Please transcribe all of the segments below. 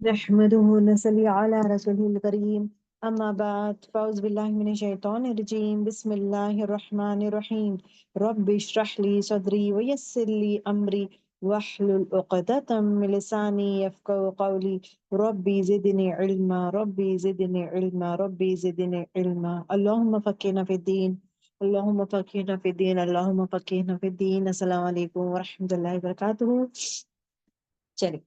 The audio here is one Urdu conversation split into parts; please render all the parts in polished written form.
نحمده ونصلي على رسوله الكريم أما بعد فأعوذ بالله من الشيطان الرجيم بسم الله الرحمن الرحيم رب اشرح لي صدري ويسر لي أمري واحلل عقدة من لساني يفقهوا قولي ربي زدني علما ربي زدني علما ربي زدني علما اللهم فقهنا في الدين اللهم فقهنا في الدين اللهم فقهنا في الدين السلام علیکم ورحمۃ اللہ وبرکاتہ. چلیے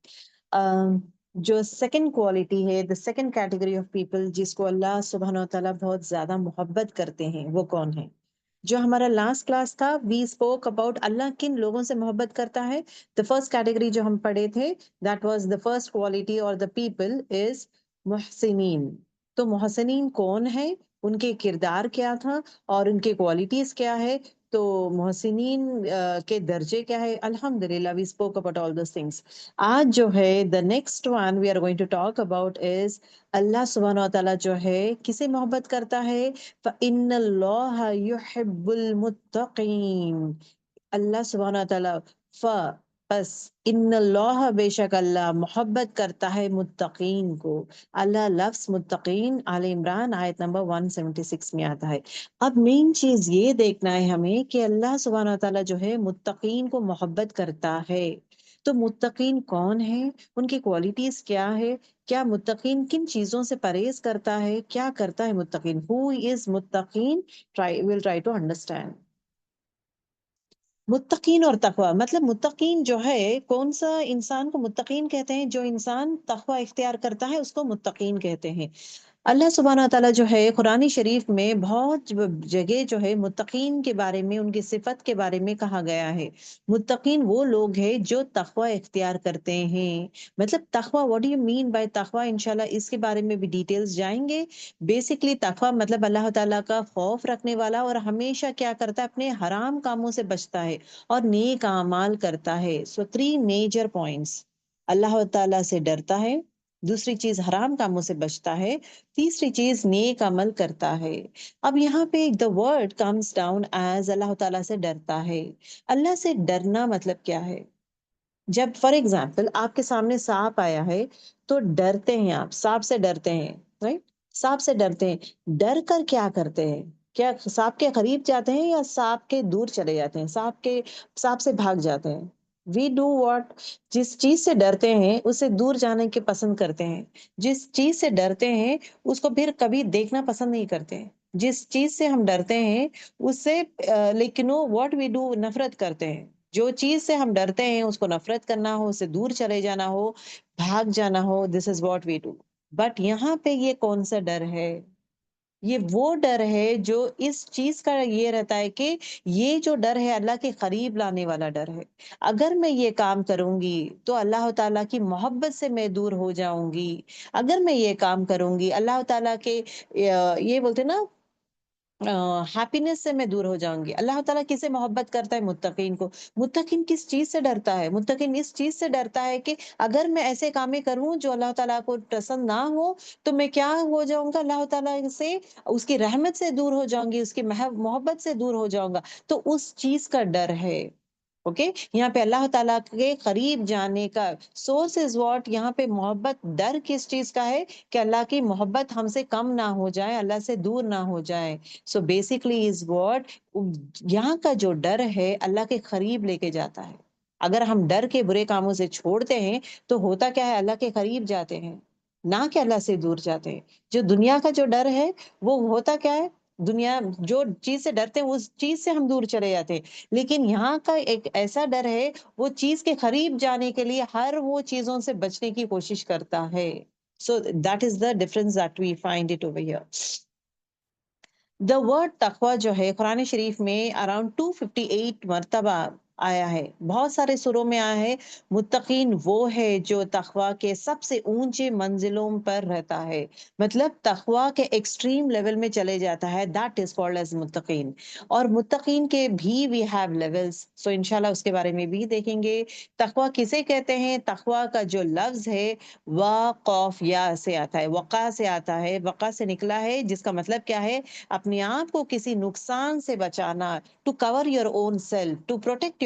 جو سیکنڈ کوالٹی ہے the second category of people جس کو اللہ سبحانہ و تعالیٰ بہت زیادہ محبت کرتے ہیں وہ کون ہے؟ جو ہمارا لاسٹ کلاس تھا وی اسپوک اباؤٹ اللہ کن لوگوں سے محبت کرتا ہے. دا فرسٹ کیٹیگری جو ہم پڑھے تھے that was the first quality اور دا پیپل از محسنین. تو محسنین کون ہے، ان کے کردار کیا تھا اور ان کے کوالٹیز کیا ہے، تو محسنین کے درجے کیا ہے. الحمدللہ we spoke about all those things. آج جو ہے the next one we are going to talk about is اللہ سبحانہ و تعالیٰ جو ہے کسے محبت کرتا ہے. فَإِنَّ اللَّهَ يُحِبُّ الْمُتَّقِينَ. اللہ سبحانہ تعالیٰ بس ان اللہ بے شک اللہ محبت کرتا ہے متقین کو. اللہ لفظ متقین آل عمران آیت نمبر 176 میں آتا ہے. اب مین چیز یہ دیکھنا ہے ہمیں کہ اللہ سبحانہ تعالیٰ جو ہے متقین کو محبت کرتا ہے. تو متقین کون ہیں، ان کی کوالٹیز کیا ہے، کیا متقین کن چیزوں سے پرہیز کرتا ہے، کیا کرتا ہے متقین، ہو از متقین. ول ٹرائی ٹو انڈرسٹینڈ متقین اور تقوی. مطلب متقین جو ہے کون سا انسان کو متقین کہتے ہیں؟ جو انسان تقوی اختیار کرتا ہے اس کو متقین کہتے ہیں. اللہ سبحانہ تعالیٰ جو ہے قرآن شریف میں بہت جگہ جو ہے متقین کے بارے میں، ان کی صفت کے بارے میں کہا گیا ہے. متقین وہ لوگ ہیں جو تقوی اختیار کرتے ہیں. مطلب تقوی what do you mean by تقوی، انشاءاللہ اس کے بارے میں بھی ڈیٹیلز جائیں گے. بیسکلی تقوی مطلب اللہ تعالیٰ کا خوف رکھنے والا اور ہمیشہ کیا کرتا ہے، اپنے حرام کاموں سے بچتا ہے اور نیک اعمال کرتا ہے. سو 3 میجر پوائنٹس: اللہ تعالیٰ سے ڈرتا ہے، دوسری چیز حرام کاموں سے بچتا ہے، تیسری چیز نیک عمل کرتا ہے. اب یہاں پہ the word comes down as اللہ تعالیٰ سے ڈرتا ہے. اللہ سے ڈرنا مطلب کیا ہے؟ جب فار ایگزامپل آپ کے سامنے سانپ آیا ہے تو ڈرتے ہیں، آپ سانپ سے ڈرتے ہیں، رائٹ؟ سانپ سے ڈرتے ہیں، ڈر کر کیا کرتے ہیں؟ کیا سانپ کے قریب جاتے ہیں یا سانپ کے دور چلے جاتے ہیں، سانپ سے بھاگ جاتے ہیں؟ وی ڈو واٹ، جس چیز سے ڈرتے ہیں اس سے دور جانے کے پسند کرتے ہیں. جس چیز سے ڈرتے ہیں اس کو پھر کبھی دیکھنا پسند نہیں کرتے ہیں. جس چیز سے ہم ڈرتے ہیں اس سے لیکن واٹ وی ڈو، نفرت کرتے ہیں. جو چیز سے ہم ڈرتے ہیں اس کو نفرت کرنا ہو، اس سے دور چلے جانا ہو، بھاگ جانا ہو، this is what we do. But یہاں پہ یہ کون سا ڈر ہے؟ یہ وہ ڈر ہے جو اس چیز کا یہ رہتا ہے کہ یہ جو ڈر ہے اللہ کے قریب لانے والا ڈر ہے. اگر میں یہ کام کروں گی تو اللہ تعالیٰ کی محبت سے میں دور ہو جاؤں گی. اگر میں یہ کام کروں گی اللہ تعالیٰ کے یہ بولتے نا ہیپینس سے میں دور ہو جاؤں گی. اللہ تعالیٰ کسے محبت کرتا ہے؟ متقین کو. متقین کس چیز سے ڈرتا ہے؟ متقین اس چیز سے ڈرتا ہے کہ اگر میں ایسے کامیں کروں جو اللہ تعالیٰ کو پسند نہ ہو تو میں کیا ہو جاؤں گا؟ اللہ تعالیٰ سے، اس کی رحمت سے دور ہو جاؤں گی، اس کی محبت سے دور ہو جاؤں گا. تو اس چیز کا ڈر ہے. اوکے، یہاں پہ اللہ تعالیٰ کے قریب جانے کا سورس از واٹ، یہاں پہ محبت، ڈر کس چیز کا ہے؟ کہ اللہ کی محبت ہم سے کم نہ ہو جائے، اللہ سے دور نہ ہو جائے. سو بیسکلی از واٹ، یہاں کا جو ڈر ہے اللہ کے قریب لے کے جاتا ہے. اگر ہم ڈر کے برے کاموں سے چھوڑتے ہیں تو ہوتا کیا ہے؟ اللہ کے قریب جاتے ہیں، نہ کہ اللہ سے دور جاتے ہیں. جو دنیا کا جو ڈر ہے وہ ہوتا کیا ہے؟ دنیا جو چیز سے ڈرتے ہیں اس چیز سے ہم دور چلے جاتے ہیں. لیکن یہاں کا ایک ایسا ڈر ہے وہ چیز کے قریب جانے کے لیے ہر وہ چیزوں سے بچنے کی کوشش کرتا ہے. So that is the difference that we find it over here. The word تقوی جو ہے قرآن شریف میں اراؤنڈ 258 مرتبہ آیا ہے، بہت سارے سوروں میں آیا ہے. متقین وہ ہے جو تقوی کے سب سے اونچے منزلوں پر رہتا ہے، مطلب تقوی کے ایکسٹریم لیول میں چلے جاتا ہے. دیٹ از کالڈ ایز متقین. اور متقین کے بھی وی ہیو لیولز، سو انشاءاللہ اس کے بارے میں بھی دیکھیں گے. تقوی کسے کہتے ہیں؟ تقوی کا جو لفظ ہے وقاف یا سے آتا ہے، وقا سے آتا ہے، وقا سے نکلا ہے، جس کا مطلب کیا ہے؟ اپنے آپ کو کسی نقصان سے بچانا. To cover your own self, to protect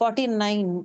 49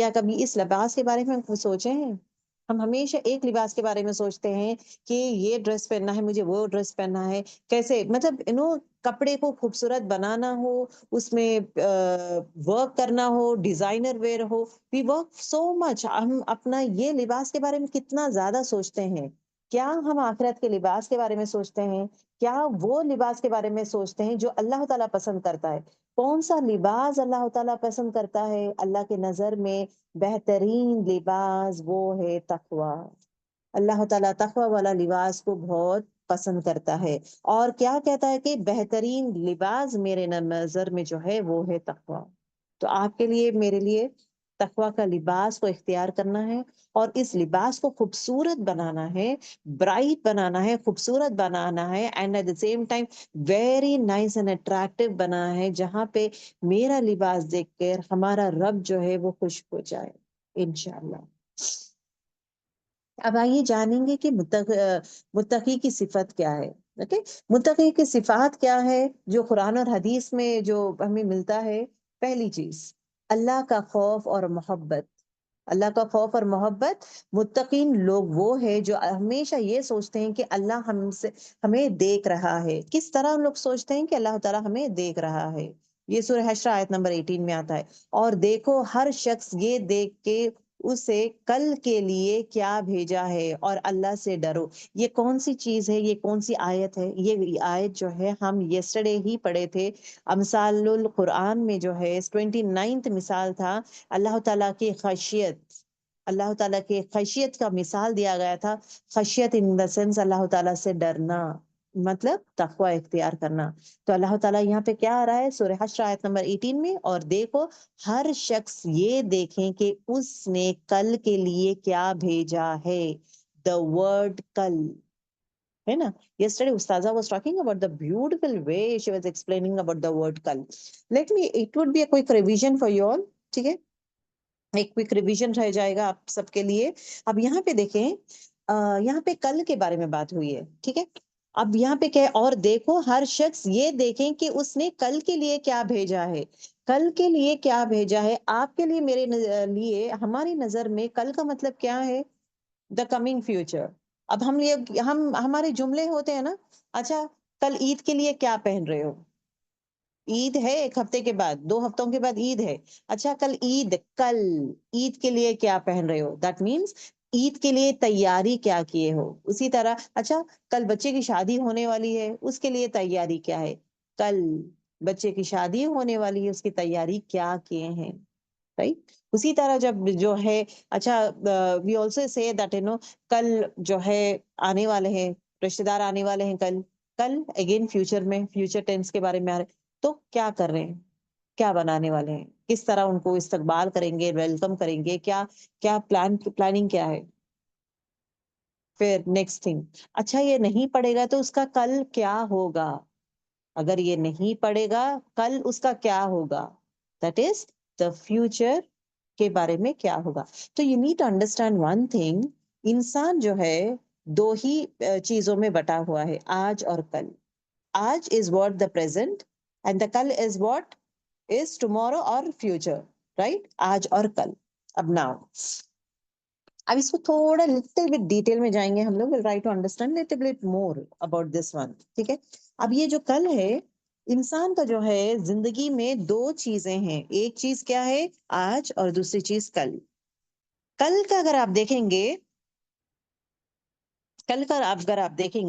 کیا کبھی اس لباس کے بارے میں ہم سوچے ہیں؟ ہم ہمیشہ ایک لباس کے بارے میں سوچتے ہیں کہ یہ ڈریس پہننا ہے مجھے، وہ ڈریس پہننا ہے، کیسے مطلب کپڑے کو خوبصورت بنانا ہو، اس میں ورک کرنا ہو، ڈیزائنر ویئر ہو، وی ورک سو مچ. ہم اپنا یہ لباس کے بارے میں کتنا زیادہ سوچتے ہیں. کیا ہم آخرت کے لباس کے بارے میں سوچتے ہیں؟ کیا وہ لباس کے بارے میں سوچتے ہیں جو اللہ تعالیٰ پسند کرتا ہے؟ کون سا لباس اللہ تعالیٰ پسند کرتا ہے؟ اللہ کے نظر میں بہترین لباس وہ ہے تقوی. اللہ تعالیٰ تقوی والا لباس کو بہت پسند کرتا ہے. اور کیا کہتا ہے کہ بہترین لباس میرے نظر میں جو ہے وہ ہے تقوی. تو آپ کے لیے، میرے لیے تقوی کا لباس کو اختیار کرنا ہے، اور اس لباس کو خوبصورت بنانا ہے، برائٹ بنانا ہے، خوبصورت بنانا ہے، and at the same time very nice and attractive بنانا ہے، جہاں پہ میرا لباس دیکھ کر ہمارا رب جو ہے وہ خوش ہو جائے انشاءاللہ. اب آئیے جانیں گے کہ متقی کی صفت کیا ہے. اوکے، متقی کی صفات کیا ہے جو قرآن اور حدیث میں جو ہمیں ملتا ہے. پہلی چیز، اللہ کا خوف اور محبت. اللہ کا خوف اور محبت. متقین لوگ وہ ہے جو ہمیشہ یہ سوچتے ہیں کہ اللہ ہمیں دیکھ رہا ہے. کس طرح ہم لوگ سوچتے ہیں کہ اللہ تعالیٰ ہمیں دیکھ رہا ہے؟ یہ سورہ حشر آیت نمبر 18 میں آتا ہے. اور دیکھو ہر شخص یہ دیکھ کے اسے کل کے لیے کیا بھیجا ہے، اور اللہ سے ڈرو. یہ کون سی چیز ہے؟ یہ کون سی آیت ہے؟ یہ آیت جو ہے ہم یسٹرڈے ہی پڑھے تھے. امثال القرآن میں جو ہے 29 مثال تھا اللہ تعالیٰ کی خشیت. اللہ تعالیٰ کی خشیت کا مثال دیا گیا تھا. خشیت ان دا سینس اللہ تعالیٰ سے ڈرنا، مطلب تقوی اختیار کرنا. تو اللہ تعالیٰ یہاں پہ کیا آ رہا ہے سورہ حشر آیت نمبر 18 میں؟ اور دیکھو ہر شخص یہ دیکھیں کہ اس نے کل کے لیے کیا بھیجا ہے. دا ورڈ کل ہے نا. Yesterday Ustaza was talking about the beautiful way she was explaining about the word kal. It would be a quick revision for you all. ٹھیک ہے، ایک کوئک ریویژن رہ جائے گا آپ سب کے لیے. اب یہاں پہ دیکھیں، یہاں پہ کل کے بارے میں بات ہوئی ہے. ٹھیک ہے، اب یہاں پہ کہ اور دیکھو ہر شخص یہ دیکھیں کہ اس نے کل کے لیے کیا بھیجا ہے. کل کے لیے کیا بھیجا ہے؟ آپ کے لیے، میرے لیے، ہماری نظر میں کل کا مطلب کیا ہے؟ The coming future. اب ہمارے جملے ہوتے ہیں نا، اچھا کل عید کے لیے کیا پہن رہے ہو؟ عید ہے 1 ہفتے کے بعد، 2 ہفتوں کے بعد عید ہے. اچھا کل عید کے لیے کیا پہن رہے ہو؟ دیٹ مینس عید کے لیے تیاری کیا کیے ہو. اسی طرح اچھا کل بچے کی شادی ہونے والی ہے، اس کے لیے تیاری کیا ہے؟ کل بچے کی شادی ہونے والی ہے، اس کی تیاری کیا کیے ہیں. رائٹ. اسی طرح جب جو ہے اچھا وی آلسو سے دیٹ کل جو ہے آنے والے ہیں رشتے دار، آنے والے ہیں کل اگین فیوچر میں، فیوچر ٹینس کے بارے میں آ رہے. تو کیا کر رہے ہیں؟ کیا بنانے والے ہیں؟ کس طرح ان کو استقبال کریں گے، ویلکم کریں گے؟ کیا پلاننگ کیا ہے؟ پھر نیکسٹ تھنگ، اچھا یہ نہیں پڑے گا تو اس کا کل کیا ہوگا؟ اگر یہ نہیں پڑے گا کل اس کا کیا ہوگا؟ دیٹ از دا فیوچر کے بارے میں کیا ہوگا. تو you need to understand one thing, انسان جو ہے 2 ہی چیزوں میں بٹا ہوا ہے، آج اور کل. آج is what the present, and the کل از واٹ از ٹمورو اور فیوچر. رائٹ، آج اور کل. اب ناؤ اب اس کو تھوڑا لٹل بٹ ڈیٹیل میں جائیں گے ہم لوگ. Try to understand little bit more about this one. ٹھیک ہے، اب یہ جو کل ہے، انسان کا جو ہے زندگی میں 2 چیزیں ہیں. ایک چیز کیا ہے؟ آج، اور دوسری چیز کل. کل کا اگر آپ دیکھیں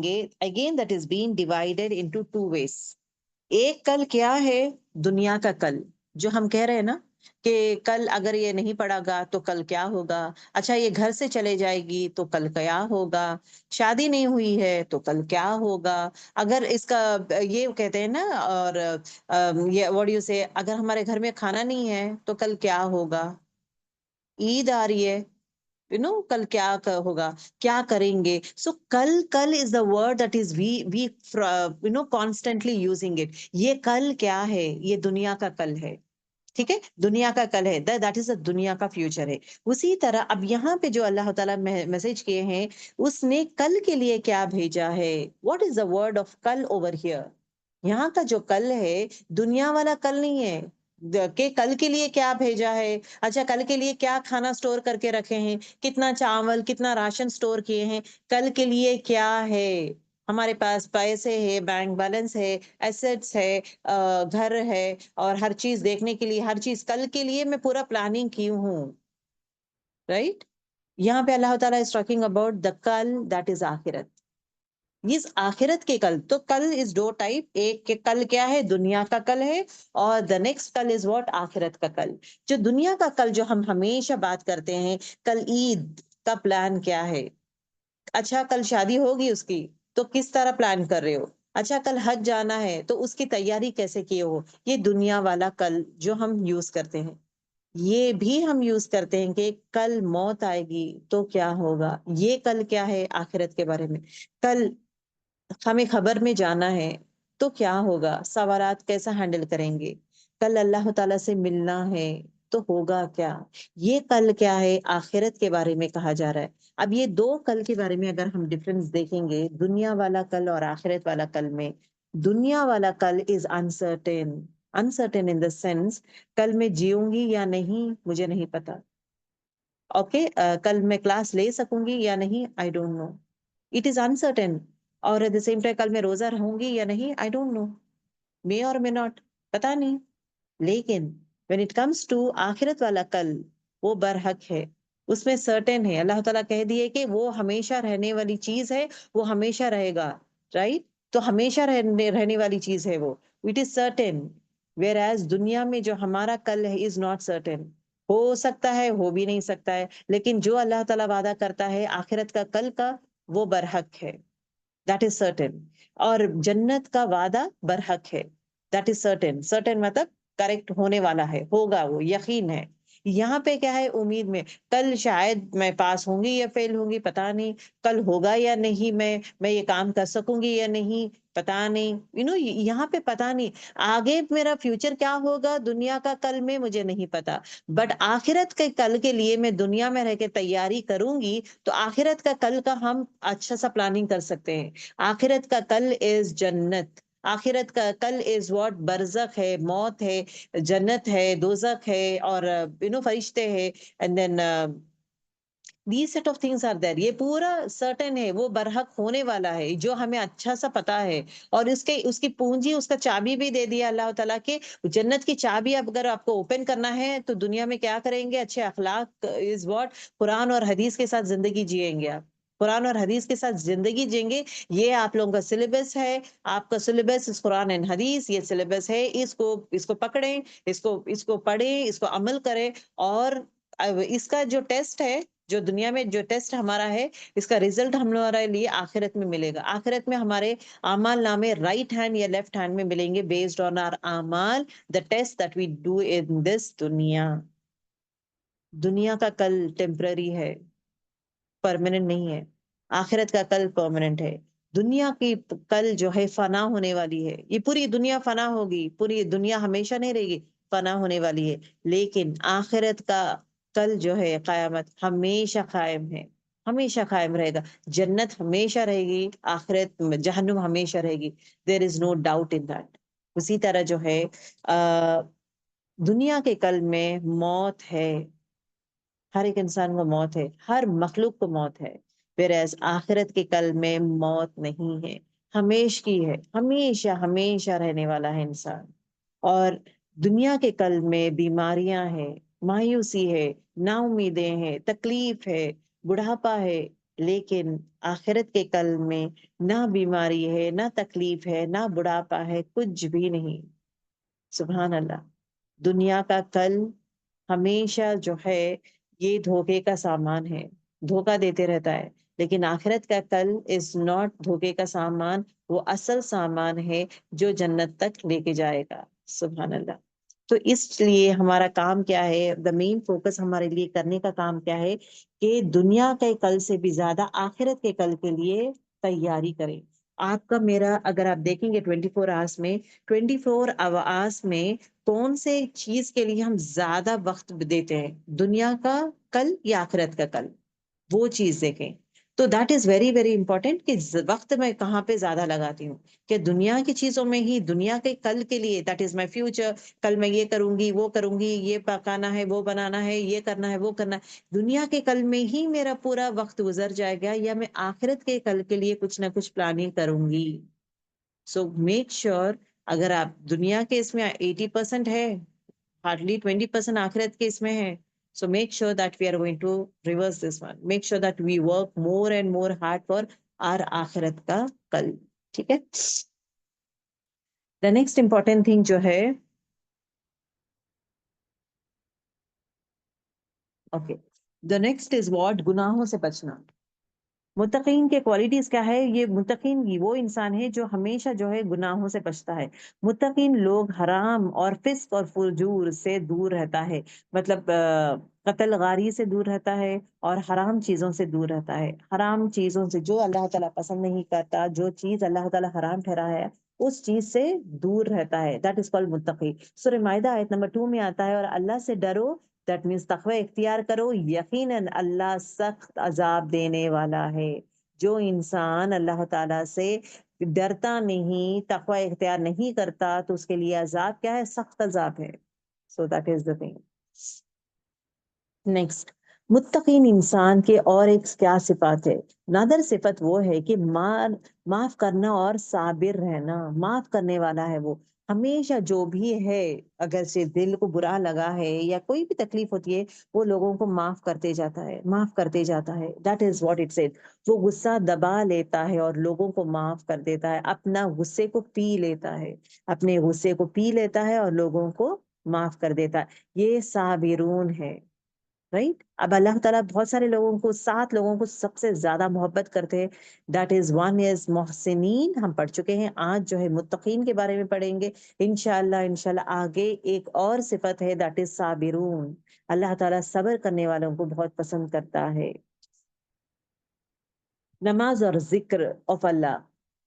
گے، again that is been divided into 2 ways. ایک کل کیا ہے؟ دنیا کا کل، جو ہم کہہ رہے ہیں نا کہ کل اگر یہ نہیں پڑا گا تو کل کیا ہوگا. اچھا یہ گھر سے چلے جائے گی تو کل کیا ہوگا. شادی نہیں ہوئی ہے تو کل کیا ہوگا. اگر اس کا یہ کہتے ہیں نا، اور یہ واٹ یو سے، اگر ہمارے گھر میں کھانا نہیں ہے تو کل کیا ہوگا. عید آ رہی ہے، کل کیا ہوگا، کیا کریں گے. سو کل is the word that is we constantly using it. یہ کل کیا ہے؟ یہ دنیا کا کل ہے. ٹھیک ہے، دنیا کا کل ہے، دیٹ از دنیا کا فیوچر ہے. اسی طرح اب یہاں پہ جو اللہ تعالیٰ میسج کیے ہیں، اس نے کل کے لیے کیا بھیجا ہے. What is the word of کل اوور ہیئر؟ یہاں کا جو کل ہے دنیا والا کل نہیں ہے. کہ کل کے لیے کیا بھیجا ہے. اچھا کل کے لیے کیا کھانا سٹور کر کے رکھے ہیں, کتنا چاول کتنا راشن سٹور کیے ہیں, کل کے لیے کیا ہے. ہمارے پاس پیسے ہے, بینک بیلنس ہے, ایسٹس ہے, گھر ہے, اور ہر چیز دیکھنے کے لیے, ہر چیز کل کے لیے میں پورا پلاننگ کی ہوں. رائٹ. یہاں پہ اللہ تعالیٰ از ٹاکنگ اباؤٹ دا کل دیٹ از آخرت. اس آخرت کے کل, تو کل از دو ٹائپ, ایک کے کل کیا ہے, دنیا کا کل ہے, اور دا نیکسٹ کل از واٹ, آخرت کا کل. جو دنیا کا کل جو ہم ہمیشہ بات کرتے ہیں, کل عید کا پلان کیا ہے. اچھا کل شادی ہوگی اس کی, تو کس طرح پلان کر رہے ہو. اچھا کل حج جانا ہے, تو اس کی تیاری کیسے کیے ہو. یہ دنیا والا کل جو ہم یوز کرتے ہیں. یہ بھی ہم یوز کرتے ہیں کہ کل موت آئے گی تو کیا ہوگا. یہ کل کیا ہے, آخرت کے بارے میں. کل ہمیں خبر میں جانا ہے تو کیا ہوگا, سوالات کیسا ہینڈل کریں گے. کل اللہ تعالیٰ سے ملنا ہے تو ہوگا کیا. یہ کل کیا ہے, آخرت کے بارے میں کہا جا رہا ہے. اب یہ دو کل کے بارے میں اگر ہم ڈفرنس دیکھیں گے, دنیا والا کل اور آخرت والا کل میں, دنیا والا کل از انسرٹین. انسرٹین ان دا سینس, کل میں جیوں گی یا نہیں مجھے نہیں پتا. اوکے, کل میں کلاس لے سکوں گی یا نہیں, I don't know. It is انسرٹین. اور ایٹ دا سیم ٹائم کل میں روزہ رہوں گی یا نہیں, آئی ڈونٹ نو, مے اور مے ناٹ, پتا نہیں. لیکن when it comes to آخرت والا کل, وہ برحق ہے, اس میں سرٹن ہے. اللہ تعالیٰ کہہ دیے کہ وہ ہمیشہ رہنے والی چیز ہے, وہ ہمیشہ رہے گا. رائٹ. تو ہمیشہ رہنے والی چیز ہے وہ, it is certain. Where as دنیا میں جو ہمارا کل ہے از ناٹ سرٹن. ہو سکتا ہے, ہو بھی نہیں سکتا ہے, لیکن جو اللہ تعالیٰ وعدہ کرتا ہے آخرت کا کل کا, وہ برحق ہے. That is certain. اور جنت کا وعدہ برحق ہے. That is certain. سرٹن مطلب کریکٹ ہونے والا ہے, ہوگا, وہ یقین ہے. یہاں پہ کیا ہے, امید میں. کل شاید میں پاس ہوں گی یا فیل ہوں گی, پتا نہیں. کل ہوگا یا نہیں, میں یہ کام کر سکوں گی یا نہیں, پتا نہیں. یہاں پہ پتا نہیں. آگے میرا فیوچر کیا ہوگا دنیا کا کل میں, مجھے نہیں پتا. بٹ آخرت کے کل کے لیے میں دنیا میں رہ کے تیاری کروں گی, تو آخرت کا کل کا ہم اچھا سا پلاننگ کر سکتے ہیں. آخرت کا کل از جنت. آخرت کا کل از واٹ, برزخ ہے, موت ہے, جنت ہے, دوزخ ہے, اور فرشتے ہیں. And then these set of things are there. یہ پورا سرٹن ہے, وہ برحق ہونے والا ہے, جو ہمیں اچھا سا پتا ہے. اور اس کی پونجی, اس کا چابی بھی دے دیا اللہ تعالیٰ کے. جنت کی چابی اگر آپ کو اوپن کرنا ہے تو دنیا میں کیا کریں گے, اچھے اخلاق از واٹ, قرآن اور حدیث کے ساتھ زندگی جیئیں گے آپ. قرآن اور حدیث کے ساتھ زندگی جیئیں گے. یہ آپ لوگوں کا سلیبس ہے. آپ کا سلیبس اس قرآن اور حدیث, یہ سلیبس ہے. اس کو پکڑیں, اس کو پڑھیں, اس کو عمل کریں. اور اس کا جو ٹیسٹ ہے, جو دنیا میں جو ٹیسٹ ہمارا ہے, اس کا ریزلٹ ہمارے لیے آخرت میں ملے گا. آخرت میں ہمارے اعمال نامے رائٹ ہینڈ یا لیفٹ ہینڈ میں ملیں گے, بیسڈ آن آر اعمال, the test that we do in this دنیا. دنیا کا کل ٹیمپرری ہے, پرماننٹ نہیں ہے. آخرت کا کل پرماننٹ ہے. دنیا کی کل جو ہے فنا ہونے والی ہے. یہ پوری دنیا فنا ہوگی, پوری دنیا ہمیشہ نہیں رہے گی, فنا ہونے والی ہے. لیکن آخرت کا کل جو ہے, قیامت, ہمیشہ قائم ہے, ہمیشہ قائم رہے گا. جنت ہمیشہ رہے گی, آخرت جہنم ہمیشہ رہے گی. دیر از نو ڈاؤٹ ان دیٹ. اسی طرح جو ہے دنیا کے کل میں موت ہے. ہر ایک انسان کو موت ہے, ہر مخلوق کو موت ہے. whereas آخرت کے کل میں موت نہیں ہے, ہمیشہ کی ہے, ہمیشہ ہمیشہ رہنے والا ہے انسان. اور دنیا کے کل میں بیماریاں ہیں, مایوسی ہے, نا امیدیں ہیں, تکلیف ہے, بڑھاپا ہے. لیکن آخرت کے کل میں نہ بیماری ہے, نہ تکلیف ہے, نہ بڑھاپا ہے, کچھ بھی نہیں. سبحان اللہ. دنیا کا کل ہمیشہ جو ہے یہ دھوکے کا سامان ہے, دھوکا دیتے رہتا ہے. لیکن آخرت کا کل از ناٹ دھوکے کا سامان, وہ اصل سامان ہے جو جنت تک لے کے جائے گا. سبحان اللہ. تو اس لیے ہمارا کام کیا ہے, دا مین فوکس ہمارے لیے کرنے کا کام کیا ہے, کہ دنیا کے کل سے بھی زیادہ آخرت کے کل کے لیے تیاری کریں. آپ کا میرا اگر آپ دیکھیں گے 24 آورس میں, 24 آورس میں کون سے چیز کے لیے ہم زیادہ وقت دیتے ہیں, دنیا کا کل یا آخرت کا کل, وہ چیز دیکھیں. تو that is very very important کہ وقت میں کہاں پہ زیادہ لگاتی ہوں، کہ دنیا کی چیزوں میں ہی، دنیا کے کل کے لیے، دیٹ از مائی فیوچر، کل میں یہ کروں گی، وہ کروں گی، یہ پکانا ہے، وہ بنانا ہے، یہ کرنا ہے، وہ کرنا ہے، دنیا کے کل میں ہی میرا پورا وقت گزر جائے گا، یا میں آخرت کے کل کے لیے کچھ نہ کچھ پلاننگ کروں گی. سو میک شیور اگر آپ دنیا کے اس میں 80% ہے، hardly 20% آخرت کے اس میں ہے. So make sure that we are going to reverse this one. Make sure that we work more and more hard for our آخرت کا کل. ٹھیک ہے. The next important thing جو ہے، okay, the next is what؟ گناہوں سے بچنا. متقین کے کوالٹیز کیا ہے؟ یہ متقین وہ انسان ہے جو ہمیشہ جو ہے گناہوں سے بچتا ہے. متقین لوگ حرام اور فسق اور فجور سے دور رہتا ہے، مطلب قتل غاری سے دور رہتا ہے، اور حرام چیزوں سے دور رہتا ہے. حرام چیزوں سے، جو اللہ تعالیٰ پسند نہیں کرتا، جو چیز اللہ تعالیٰ حرام ٹھہرایا ہے، اس چیز سے دور رہتا ہے. دیٹ از کالڈ متقی. سورہ مائدہ آیت نمبر 2 میں آتا ہے، اور اللہ سے ڈرو، دیٹ مینس تقوی اختیار کرو، یقیناً اللہ سخت عذاب دینے والا ہے. جو انسان اللہ تعالیٰ سے ڈرتا نہیں، تقوی اختیار نہیں کرتا، تو اس کے لیے عذاب کیا ہے؟ سخت عذاب ہے. So that is the thing. Next, متقین انسان کے اور ایک کیا صفات ہے؟ نادر صفت وہ ہے کہ معاف کرنا اور صابر رہنا. معاف کرنے والا ہے وہ، ہمیشہ جو بھی ہے، اگر سے دل کو برا لگا ہے یا کوئی بھی تکلیف ہوتی ہے، وہ لوگوں کو معاف کرتے جاتا ہے، معاف کرتے جاتا ہے. That is what it says. وہ غصہ دبا لیتا ہے اور لوگوں کو معاف کر دیتا ہے، اپنا غصے کو پی لیتا ہے، اپنے غصے کو پی لیتا ہے اور لوگوں کو معاف کر دیتا ہے. یہ صابرون ہے. رائٹ. اب اللہ تعالیٰ بہت سارے لوگوں کو، 7 لوگوں کو سب سے زیادہ محبت کرتے ہیں. دیٹ از ون از محسنین. ہم پڑھ چکے ہیں، آج جو ہے متقین کے بارے میں پڑھیں گے انشاءاللہ آگے. ایک اور صفت ہے، دیٹ از صابرون. اللہ تعالیٰ صبر کرنے والوں کو بہت پسند کرتا ہے. نماز اور ذکر آف اللہ.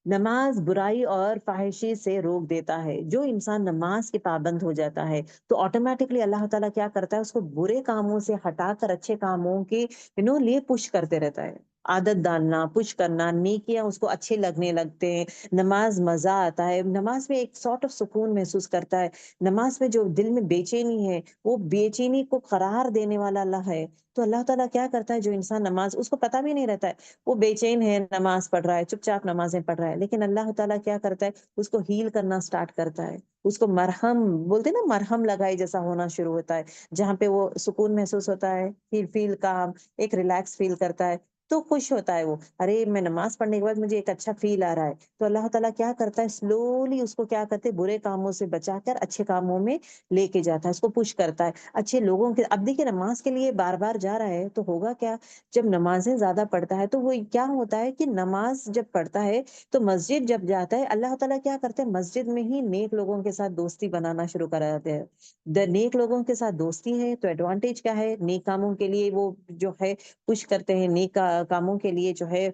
نماز برائی اور فحاشی سے روک دیتا ہے. جو انسان نماز کے پابند ہو جاتا ہے، تو آٹومیٹکلی اللہ تعالیٰ کیا کرتا ہے؟ اس کو برے کاموں سے ہٹا کر اچھے کاموں کے لیے پش کرتے رہتا ہے. عادت ڈالنا، پش کرنا، نیکیاں اس کو اچھے لگنے لگتے ہیں. نماز مزہ آتا ہے. نماز میں ایک سارٹ آف سکون محسوس کرتا ہے. نماز میں جو دل میں بے چینی ہے، وہ بے چینی کو قرار دینے والا اللہ ہے. تو اللہ تعالیٰ کیا کرتا ہے؟ جو انسان نماز، اس کو پتہ بھی نہیں رہتا ہے، وہ بے چین ہے، نماز پڑھ رہا ہے، چپ چاپ نمازیں پڑھ رہا ہے، لیکن اللہ تعالیٰ کیا کرتا ہے؟ اس کو ہیل کرنا سٹارٹ کرتا ہے. اس کو مرہم بولتے ہیں نا، مرہم لگائے جیسا ہونا شروع ہوتا ہے، جہاں پہ وہ سکون محسوس ہوتا ہے، فیل کام، ایک ریلیکس فیل کرتا ہے، تو خوش ہوتا ہے وہ. ارے میں نماز پڑھنے کے بعد مجھے ایک اچھا فیل آ رہا ہے. تو اللہ تعالیٰ کیا کرتا ہے؟ سلولی اس کو کیا کرتے؟ برے کاموں سے بچا کر اچھے کاموں میں لے کے جاتا ہے، اس کو پش کرتا ہے اچھے لوگوں کے. اب دیکھیے، نماز کے لیے بار بار جا رہا ہے تو ہوگا کیا؟ جب نمازیں زیادہ پڑھتا ہے تو وہ کیا ہوتا ہے کہ نماز جب پڑھتا ہے تو مسجد جب جاتا ہے، اللہ تعالیٰ کیا کرتے ہیں؟ مسجد میں ہی نیک لوگوں کے ساتھ دوستی بنانا شروع کر دیتے ہیں. نیک لوگوں کے ساتھ دوستی ہے تو ایڈوانٹیج کیا ہے؟ نیک کاموں کے لیے وہ جو ہے پش کرتے ہیں، نیک کاموں کے لیے جو ہے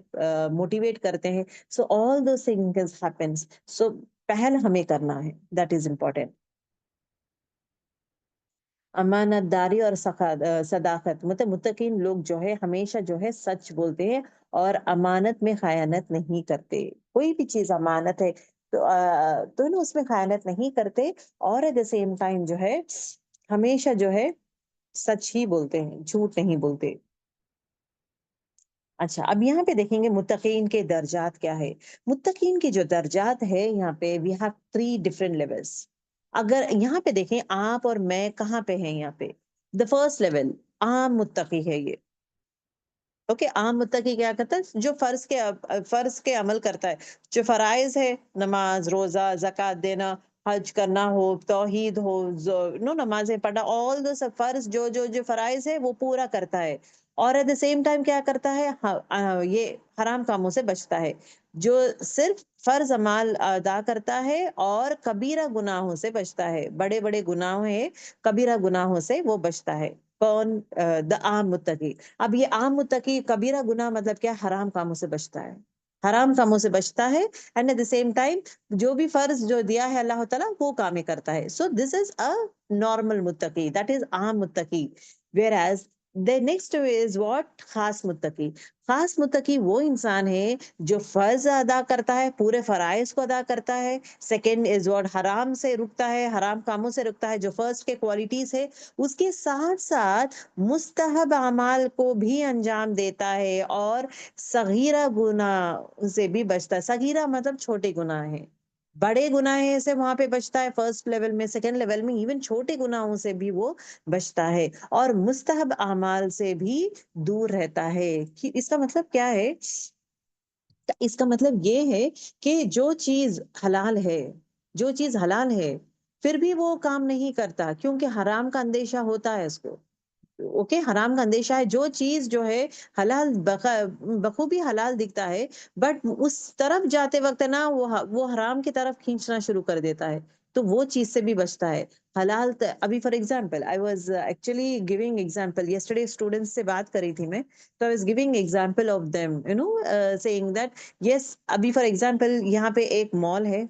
موٹیویٹ کرتے ہیں. سو آل دوز تھنگز ہیپنس. سو پہل ہمیں کرنا ہے. That is important. امانت داری اور صداقت. مطلب متقین لوگ جو ہے ہمیشہ جو ہے سچ بولتے ہیں اور امانت میں خیانت نہیں کرتے. کوئی بھی چیز امانت ہے تو نا اس میں خیانت نہیں کرتے، اور ایٹ دا سیم ٹائم جو ہے ہمیشہ جو ہے سچ ہی بولتے ہیں، جھوٹ نہیں بولتے. اچھا، اب یہاں پہ دیکھیں گے متقین کے درجات کیا ہے. متقین کے جو درجات ہے، یہاں پہ we have 3 different levels. اگر یہاں پہ دیکھیں آپ اور میں کہاں پہ ہیں، یہاں پہ the first level عام متقی ہے یہ. اوکے، عام متقی کیا کرتا ہے؟ جو فرض کے عمل کرتا ہے، جو فرائض ہے، نماز، روزہ، زکوٰۃ دینا، حج کرنا ہو، توحید ہو، نمازیں پڑھنا، آل دو سب فرض، جو فرائض ہے وہ پورا کرتا ہے. اور ایٹ دا سیم ٹائم کیا کرتا ہے؟ یہ حرام کاموں سے بچتا ہے. جو صرف فرض اعمال ادا کرتا ہے اور کبیرہ گناہوں سے بچتا ہے، بڑے بڑے گناہ ہیں، کبیرہ گناہوں سے وہ بچتا ہے. کون؟ دا عام متقی. اب یہ عام متقی کبیرہ گناہ مطلب کیا؟ حرام کاموں سے بچتا ہے، حرام کاموں سے بچتا ہے. And at the same time جو بھی فرض جو دیا ہے اللہ تعالیٰ، وہ کامیں کرتا ہے. سو دس از اے نارمل متقی، دیٹ از عام متقی. Where as The next is what? خاص متقی. خاص متقی وہ انسان ہے جو فرض ادا کرتا ہے، پورے فرائض کو ادا کرتا ہے. Second is what? حرام سے رکتا ہے، حرام کاموں سے رکتا ہے، جو فرسٹ کے کوالٹیز ہے. اس کے ساتھ ساتھ مستحب اعمال کو بھی انجام دیتا ہے، اور صغیرہ گناہ سے بھی بچتا ہے. صغیرہ مطلب چھوٹے گناہ ہیں، بڑے گناہ سے وہاں پہ بچتا ہے فرسٹ لیول میں، سیکنڈ لیول میں ایون چھوٹے گناہوں سے بھی وہ بچتا ہے، اور مستحب اعمال سے بھی دور رہتا ہے. اس کا مطلب کیا ہے؟ اس کا مطلب یہ ہے کہ جو چیز حلال ہے، جو چیز حلال ہے، پھر بھی وہ کام نہیں کرتا کیونکہ حرام کا اندیشہ ہوتا ہے اس کو. اوکے، حرام کا اندیشہ ہے. جو چیز جو ہے حلال بخوبی حلال دکھتا ہے، بٹ اس طرف جاتے وقت نا وہ حرام کی طرف کھینچنا شروع کر دیتا ہے، تو وہ چیز سے بھی بچتا ہے. ابھی for example I was actually giving example yesterday, students سے بات کری تھی میں، تو I was giving example of them saying that yes. ابھی فار ایگزامپل یہاں پہ ایک مال ہے،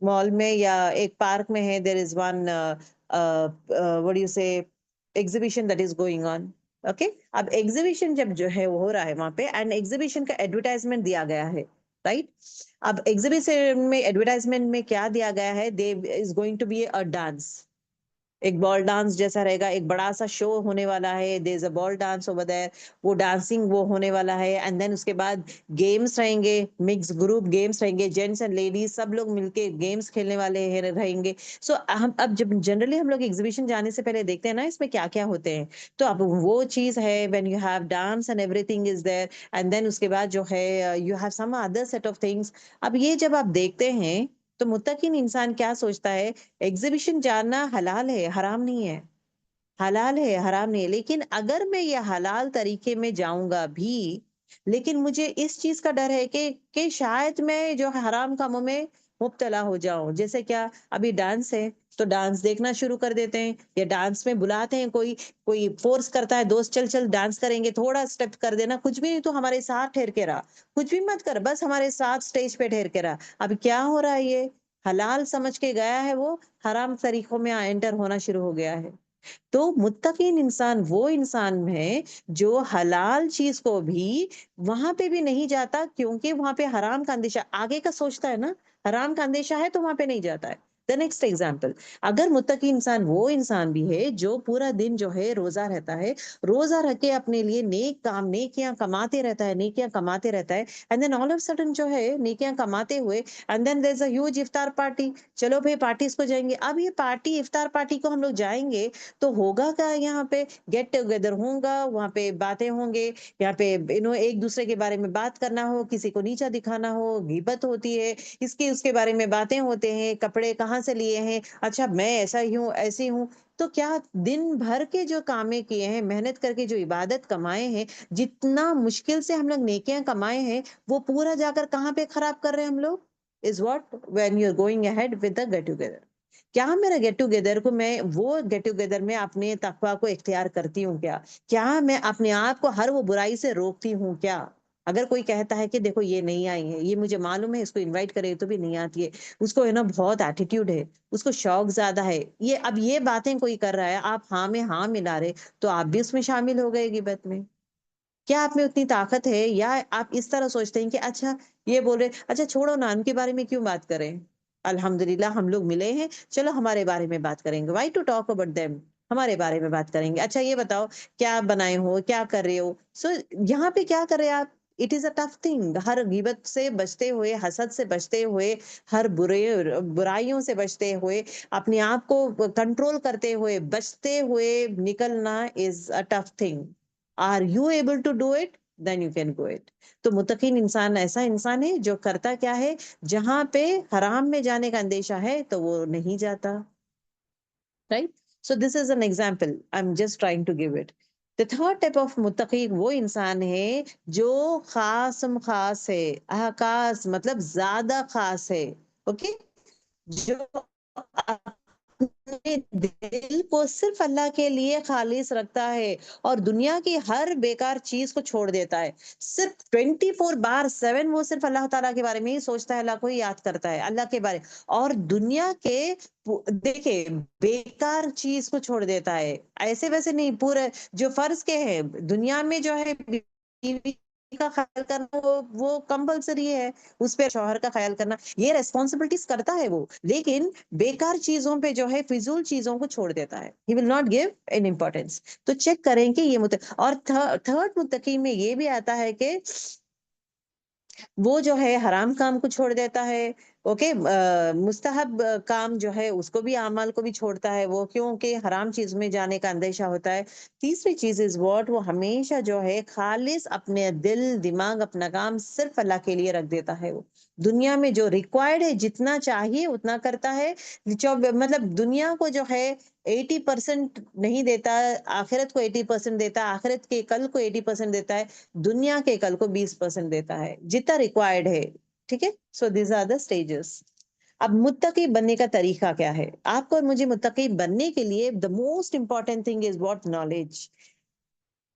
مال میں یا ایک پارک میں ہے، دیر از ون وٹ یو سے exhibition that is going on. Okay, اب ایگزیبیشن جب جو ہے وہ ہو رہا ہے وہاں پہ، اینڈ ایگزیبیشن کا ایڈورٹائزمنٹ دیا گیا ہے، رائٹ. اب ایگزیبیشن میں ایڈورٹائزمنٹ میں کیا دیا گیا ہے؟ They is going to be a dance, ایک بال ڈانس جیسا رہے گا، ایک بڑا سا شو ہونے والا ہے. دیر is a ball dance over there, وہ ڈانسنگ وہ ہونے والا ہے. اینڈ دین اس کے بعد گیمس رہیں گے، مکس گروپ گیمس رہیں گے، جینٹس اینڈ لیڈیز سب لوگ مل کے گیمس کھیلنے والے رہیں گے. سو ہم اب جب جنرلی ہم لوگ ایگزیبیشن جانے سے پہلے دیکھتے ہیں نا اس میں کیا کیا ہوتے ہیں، تو اب وہ چیز ہے when you have dance and everything is there. And then اس کے بعد جو ہے you have some other set of things. اب یہ جب آپ دیکھتے ہیں تو متقین انسان کیا سوچتا ہے؟ ایگزیبیشن جانا حلال ہے، حرام نہیں ہے. حلال ہے، حرام نہیں ہے، لیکن اگر میں یہ حلال طریقے میں جاؤں گا بھی، لیکن مجھے اس چیز کا ڈر ہے کہ شاید میں جو حرام کاموں میں مبتلا ہو جاؤں. جیسے کیا؟ ابھی ڈانس ہے تو ڈانس دیکھنا شروع کر دیتے ہیں، یا ڈانس میں بلاتے ہیں، کوئی فورس کرتا ہے، دوست چل چل ڈانس کریں گے، تھوڑا اسٹیپ کر دینا، کچھ بھی نہیں تو ہمارے ساتھ ٹھہر کے رہا، کچھ بھی مت کر، بس ہمارے ساتھ اسٹیج پہ ٹھہر کے رہا. اب کیا ہو رہا ہے؟ یہ حلال سمجھ کے گیا ہے، وہ حرام طریقوں میں انٹر ہونا شروع ہو گیا ہے. تو متقین انسان وہ انسان ہے جو حلال چیز کو بھی وہاں پہ بھی نہیں جاتا، کیونکہ وہاں پہ حرام کا اندیشہ آگے کا سوچتا ہے نا، حرام کا اندیشہ ہے تو وہاں پہ نہیں جاتا ہے. The next example، اگر متقی انسان وہ انسان بھی ہے جو پورا دن جو ہے روزہ رہتا ہے، روزہ رکھ کے اپنے لیے نیک کام، نیکیاں کماتے رہتا ہے، نیکیاں کماتے رہتا ہے، and then all of sudden جو ہے نیکیاں کماتے ہوئے، and then there is a huge افطار پارٹی. چلو بھائی پارٹیز کو جائیں گے. اب یہ پارٹی، افطار پارٹی کو ہم لوگ جائیں گے تو ہوگا کیا؟ یہاں پہ گیٹ ٹوگیدر ہوگا، وہاں پہ باتیں ہوں گے، یہاں پہ ایک دوسرے کے بارے میں بات کرنا ہو، کسی کو نیچا دکھانا ہو، غیبت ہوتی ہے، اس کے بارے میں باتیں ہوتے ہیں، کپڑے کہاں سے لیے ہیں، اچھا میں ایسا ہی ہوں، ایسی ہوں. تو کیا دن بھر کے جو کامیں کیے ہیں، محنت کر کے جو عبادت کمائے ہیں، جتنا مشکل سے ہم لوگ نیکیاں کمائے ہیں، وہ پورا جا کر کہاں پہ خراب کر رہے ہیں ہم لوگ؟ Is what? When you are going ahead with the get together. کیا میرا گیٹ ٹوگیدر کو میں وہ گیٹ ٹوگیدر میں اپنے تقوی کو اختیار کرتی ہوں کیا؟ کیا میں اپنے آپ کو ہر وہ برائی سے روکتی ہوں کیا؟ اگر کوئی کہتا ہے کہ دیکھو یہ نہیں آئی ہے، یہ مجھے معلوم ہے، اس کو انوائٹ کرے تو بھی نہیں آتی ہے، اس کو ہے نا بہت ایٹیٹیوڈ ہے، اس کو شوق زیادہ ہے، اب یہ باتیں کوئی کر رہا ہے، آپ ہاں میں ہاں ملا رہے، تو آپ بھی اس میں شامل ہو گئے غیبت میں. کیا آپ میں اتنی طاقت ہے؟ یا آپ اس طرح سوچتے ہیں کہ اچھا یہ بول رہے، اچھا چھوڑو نا، ان کے بارے میں کیوں بات کریں، الحمدللہ ہم لوگ ملے ہیں، چلو ہمارے بارے میں بات کریں گے. Why to talk about them? ہمارے بارے میں بات کریں گے. اچھا یہ بتاؤ کیا بنائے ہو، کیا کر رہے ہو. سو یہاں پہ کیا کر رہے ہیں آپ؟ It is a tough thing. ہر غیبت سے بچتے ہوئے، حسد سے بچتے ہوئے، ہر برائیوں سے بچتے ہوئے، اپنے آپ کو کنٹرول کرتے ہوئے، بچتے ہوئے نکلنا is a tough thing. Are you able to do it? Then you can do it. تو متقین انسان ایسا انسان ہے جو کرتا کیا ہے؟ جہاں پہ حرام میں جانے کا اندیشہ ہے تو وہ نہیں جاتا. Right. So this is an example I am just trying to give it. The third type of متقی وہ انسان ہے جو خاص ہے. خاص مطلب زیادہ خاص ہے. اوکے، جو اپنے دل کو صرف اللہ کے لیے خالص رکھتا ہے اور دنیا کی ہر بیکار چیز کو چھوڑ دیتا ہے، صرف 24/7 وہ صرف اللہ تعالیٰ کے بارے میں ہی سوچتا ہے، اللہ کو ہی یاد کرتا ہے، اللہ کے بارے، اور دنیا کے دیکھے بیکار چیز کو چھوڑ دیتا ہے، ایسے ویسے نہیں، پورے جو فرض کے ہے دنیا میں جو ہے بیوی کا خیال کرنا وہ کمپلسری ہے، اس پہ شوہر کا خیال کرنا، یہ ریسپانسبلٹیز کرتا ہے وہ، لیکن بیکار چیزوں پہ جو ہے فضول چیزوں کو چھوڑ دیتا ہے. He will not give an importance. تو چیک کریں کہ یہ اور تھرڈ متقی میں یہ بھی آتا ہے کہ وہ جو ہے حرام کام کو چھوڑ دیتا ہے، اوکے، مستحب کام جو ہے اس کو بھی، اعمال کو بھی چھوڑتا ہے وہ، کیونکہ حرام چیز میں جانے کا اندیشہ ہوتا ہے. تیسری چیز از واٹ، وہ ہمیشہ جو ہے خالص اپنے دل دماغ اپنا کام صرف اللہ کے لیے رکھ دیتا ہے، وہ دنیا میں جو ریکوائرڈ ہے جتنا چاہیے اتنا کرتا ہے، مطلب دنیا کو جو ہے 80% نہیں دیتا، آخرت کو 80% دیتا، آخرت کے کل کو 80% دیتا ہے، دنیا کے کل کو 20% دیتا ہے جتنا ریکوائرڈ ہے. ٹھیک ہے، so these are the stages. اب متقی بننے کا طریقہ کیا ہے؟ آپ کو اور مجھے متقی بننے کے لیے دا most important thing is what, knowledge,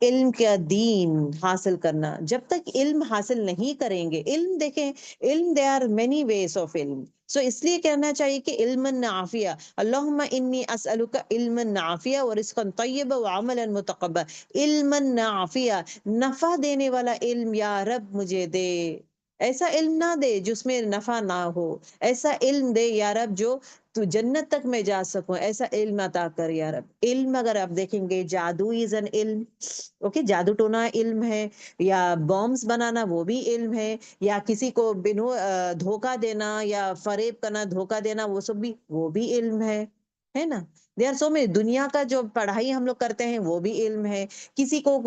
علم کا دین حاصل کرنا. جب تک علم حاصل نہیں کریں گے، علم دیکھیں، علم there are many ways of علم، سو اس لیے کہنا چاہیے کہ علم نافیہ، اللہم انی اسألک علم نافیہ ورزقا طیبا وعملا متقبلا. علم نافیہ، نفع دینے والا علم یا رب مجھے دے، ایسا علم نہ دے جس میں نفع نہ ہو، ایسا علم دے یا رب جو تو جنت تک میں جا سکوں، ایسا علم عطا کر یا رب. علم اگر آپ دیکھیں گے، جادو از این علم، اوکے، جادو ٹونا علم ہے، یا بامز بنانا وہ بھی علم ہے، یا کسی کو بنو دھوکہ دینا یا فریب کرنا، دھوکہ دینا، وہ بھی علم ہے نا. دے آر سو میں دنیا کا جو پڑھائی ہم لوگ کرتے ہیں وہ بھی علم ہے. کسی کو